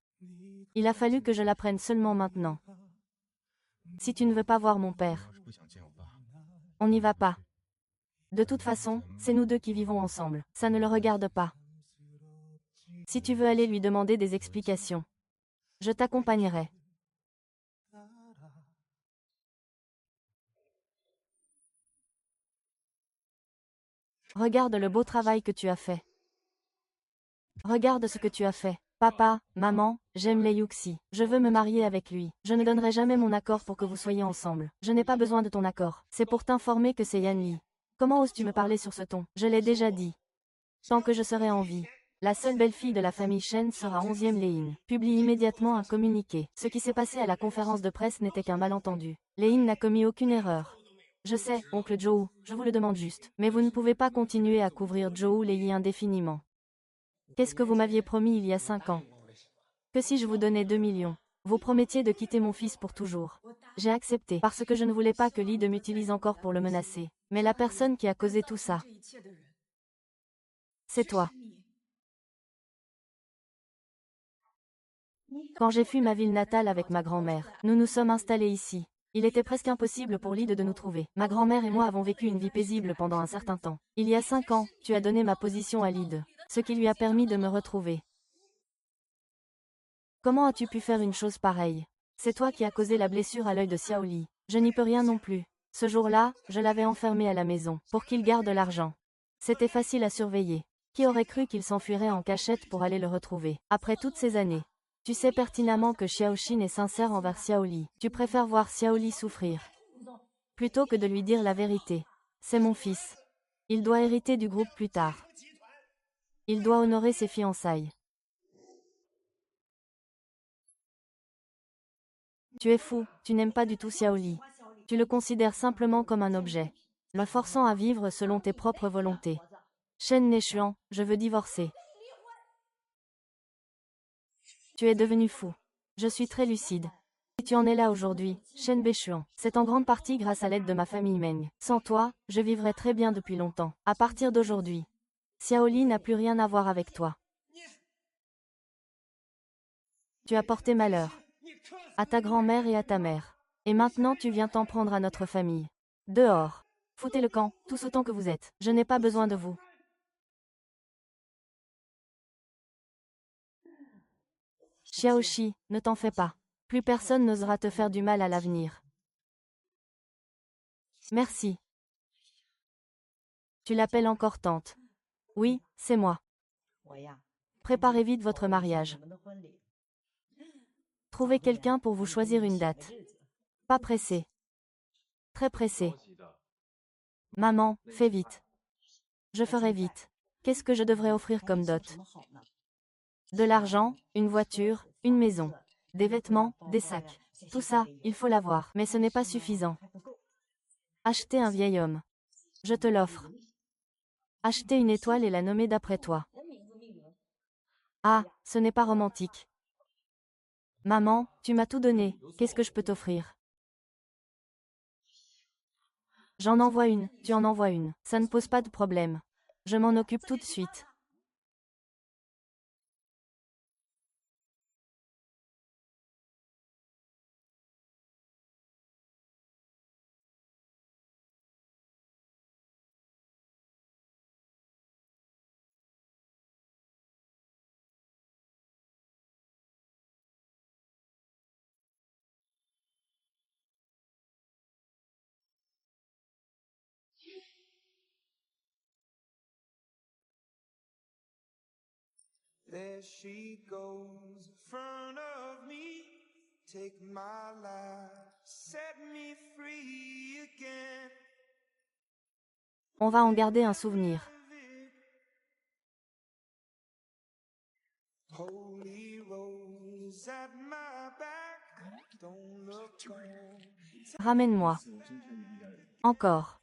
S1: Il a fallu que je l'apprenne seulement maintenant. Si tu ne veux pas voir mon père, on n'y va pas. De toute façon, c'est nous deux qui vivons ensemble. Ça ne le regarde pas. Si tu veux aller lui demander des explications, je t'accompagnerai. Regarde le beau travail que tu as fait. Regarde ce que tu as fait. Papa, maman, j'aime les Yuxi. Je veux me marier avec lui. Je ne donnerai jamais mon accord pour que vous soyez ensemble. Je n'ai pas besoin de ton accord. C'est pour t'informer que c'est Yan Li. Comment oses-tu me parler sur ce ton? Je l'ai déjà dit. Tant que je serai en vie. La seule belle-fille de la famille Shen sera 11e Lei. Publie immédiatement un communiqué. Ce qui s'est passé à la conférence de presse n'était qu'un malentendu. Lei n'a commis aucune erreur. Je sais, oncle Zhou, je vous le demande juste. Mais vous ne pouvez pas continuer à couvrir Zhou Lei indéfiniment. Qu'est-ce que vous m'aviez promis il y a 5 ans? Que si je vous donnais 2 millions? Vous promettiez de quitter mon fils pour toujours. J'ai accepté, parce que je ne voulais pas que Li de m'utilise encore pour le menacer. Mais la personne qui a causé tout ça, c'est toi. Quand j'ai fui ma ville natale avec ma grand-mère, nous nous sommes installés ici. Il était presque impossible pour Lyd de nous trouver. Ma grand-mère et moi avons vécu une vie paisible pendant un certain temps. Il y a 5 ans, tu as donné ma position à Lyd, ce qui lui a permis de me retrouver. Comment as-tu pu faire une chose pareille? C'est toi qui as causé la blessure à l'œil de Xiaoli. Je n'y peux rien non plus. Ce jour-là, je l'avais enfermé à la maison, pour qu'il garde l'argent. C'était facile à surveiller. Qui aurait cru qu'il s'enfuirait en cachette pour aller le retrouver, après toutes ces années? Tu sais pertinemment que Xiaoxin est sincère envers Xiaoli. Tu préfères voir Xiaoli souffrir, plutôt que de lui dire la vérité. C'est mon fils. Il doit hériter du groupe plus tard. Il doit honorer ses fiançailles. Tu es fou, tu n'aimes pas du tout Xiaoli. Tu le considères simplement comme un objet, le forçant à vivre selon tes propres volontés. Shen Nechuan, je veux divorcer. Tu es devenu fou. Je suis très lucide. Si tu en es là aujourd'hui, Shen Bechuan, c'est en grande partie grâce à l'aide de ma famille Meng. Sans toi, je vivrais très bien depuis longtemps. À partir d'aujourd'hui, Xiaoli n'a plus rien à voir avec toi. Tu as porté malheur à ta grand-mère et à ta mère. Et maintenant tu viens t'en prendre à notre famille. Dehors. Foutez le camp, tous autant que vous êtes. Je n'ai pas besoin de vous. Xiaoxi, ne t'en fais pas. Plus personne n'osera te faire du mal à l'avenir. Merci. Tu l'appelles encore tante? Oui, c'est moi. Préparez vite votre mariage. Trouvez quelqu'un pour vous choisir une date. Pas pressé. Très pressé. Maman, fais vite. Je ferai vite. Qu'est-ce que je devrais offrir comme dot? De l'argent, une voiture, une maison. Des vêtements, des sacs. Tout ça, il faut l'avoir. Mais ce n'est pas suffisant. Acheter un vieil homme. Je te l'offre. Acheter une étoile et la nommer d'après toi. Ah, ce n'est pas romantique. Maman, tu m'as tout donné, qu'est-ce que je peux t'offrir? J'en envoie une, tu en envoies une. Ça ne pose pas de problème. Je m'en occupe tout de suite.
S4: There she goes in front of me. Take my life, set me free again.
S1: On va en garder un souvenir.
S4: Holy rose at my back. Don't look on.
S1: Ramène-moi. Encore.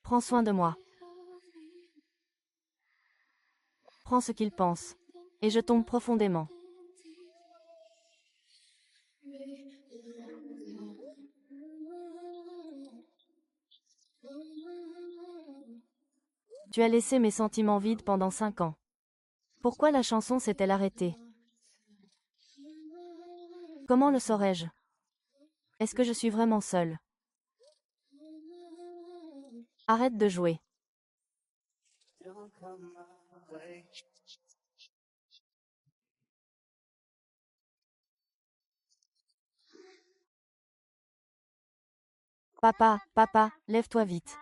S1: Prends soin de moi. Prends ce qu'il pense. Et je tombe profondément. Tu as laissé mes sentiments vides pendant 5 ans. Pourquoi la chanson s'est-elle arrêtée? Comment le saurais-je? Est-ce que je suis vraiment seule? Arrête de jouer. Papa, lève-toi vite.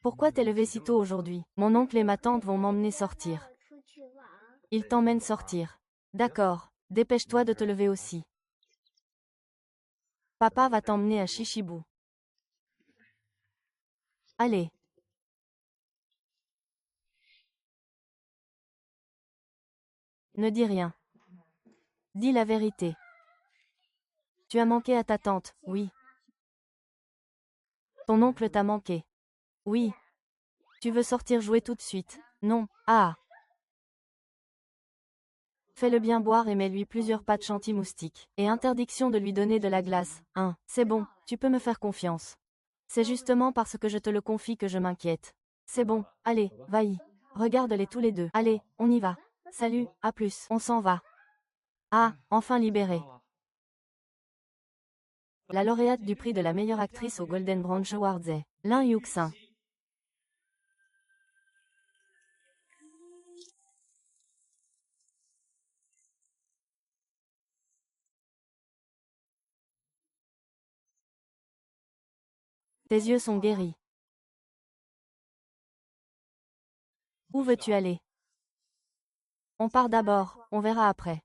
S1: Pourquoi t'es levé si tôt aujourd'hui? Mon oncle et ma tante vont m'emmener sortir. Ils t'emmènent sortir. D'accord, dépêche-toi de te lever aussi. Papa va t'emmener à Chichibu. Allez. Ne dis rien. Dis la vérité. Tu as manqué à ta tante, oui. Ton oncle t'a manqué. Oui. Tu veux sortir jouer tout de suite? Non. Ah. Fais-le bien boire et mets-lui plusieurs patchs anti-moustiques. Et interdiction de lui donner de la glace. C'est bon, tu peux me faire confiance. C'est justement parce que je te le confie que je m'inquiète. C'est bon, allez, va-y. Regarde-les tous les deux. Allez, on y va. Salut, à plus, on s'en va. Ah, enfin libérée. La lauréate du prix de la meilleure actrice aux Golden Branch Awards est Lin Yuxin. Tes yeux sont guéris. Où veux-tu aller? On part d'abord, on verra après.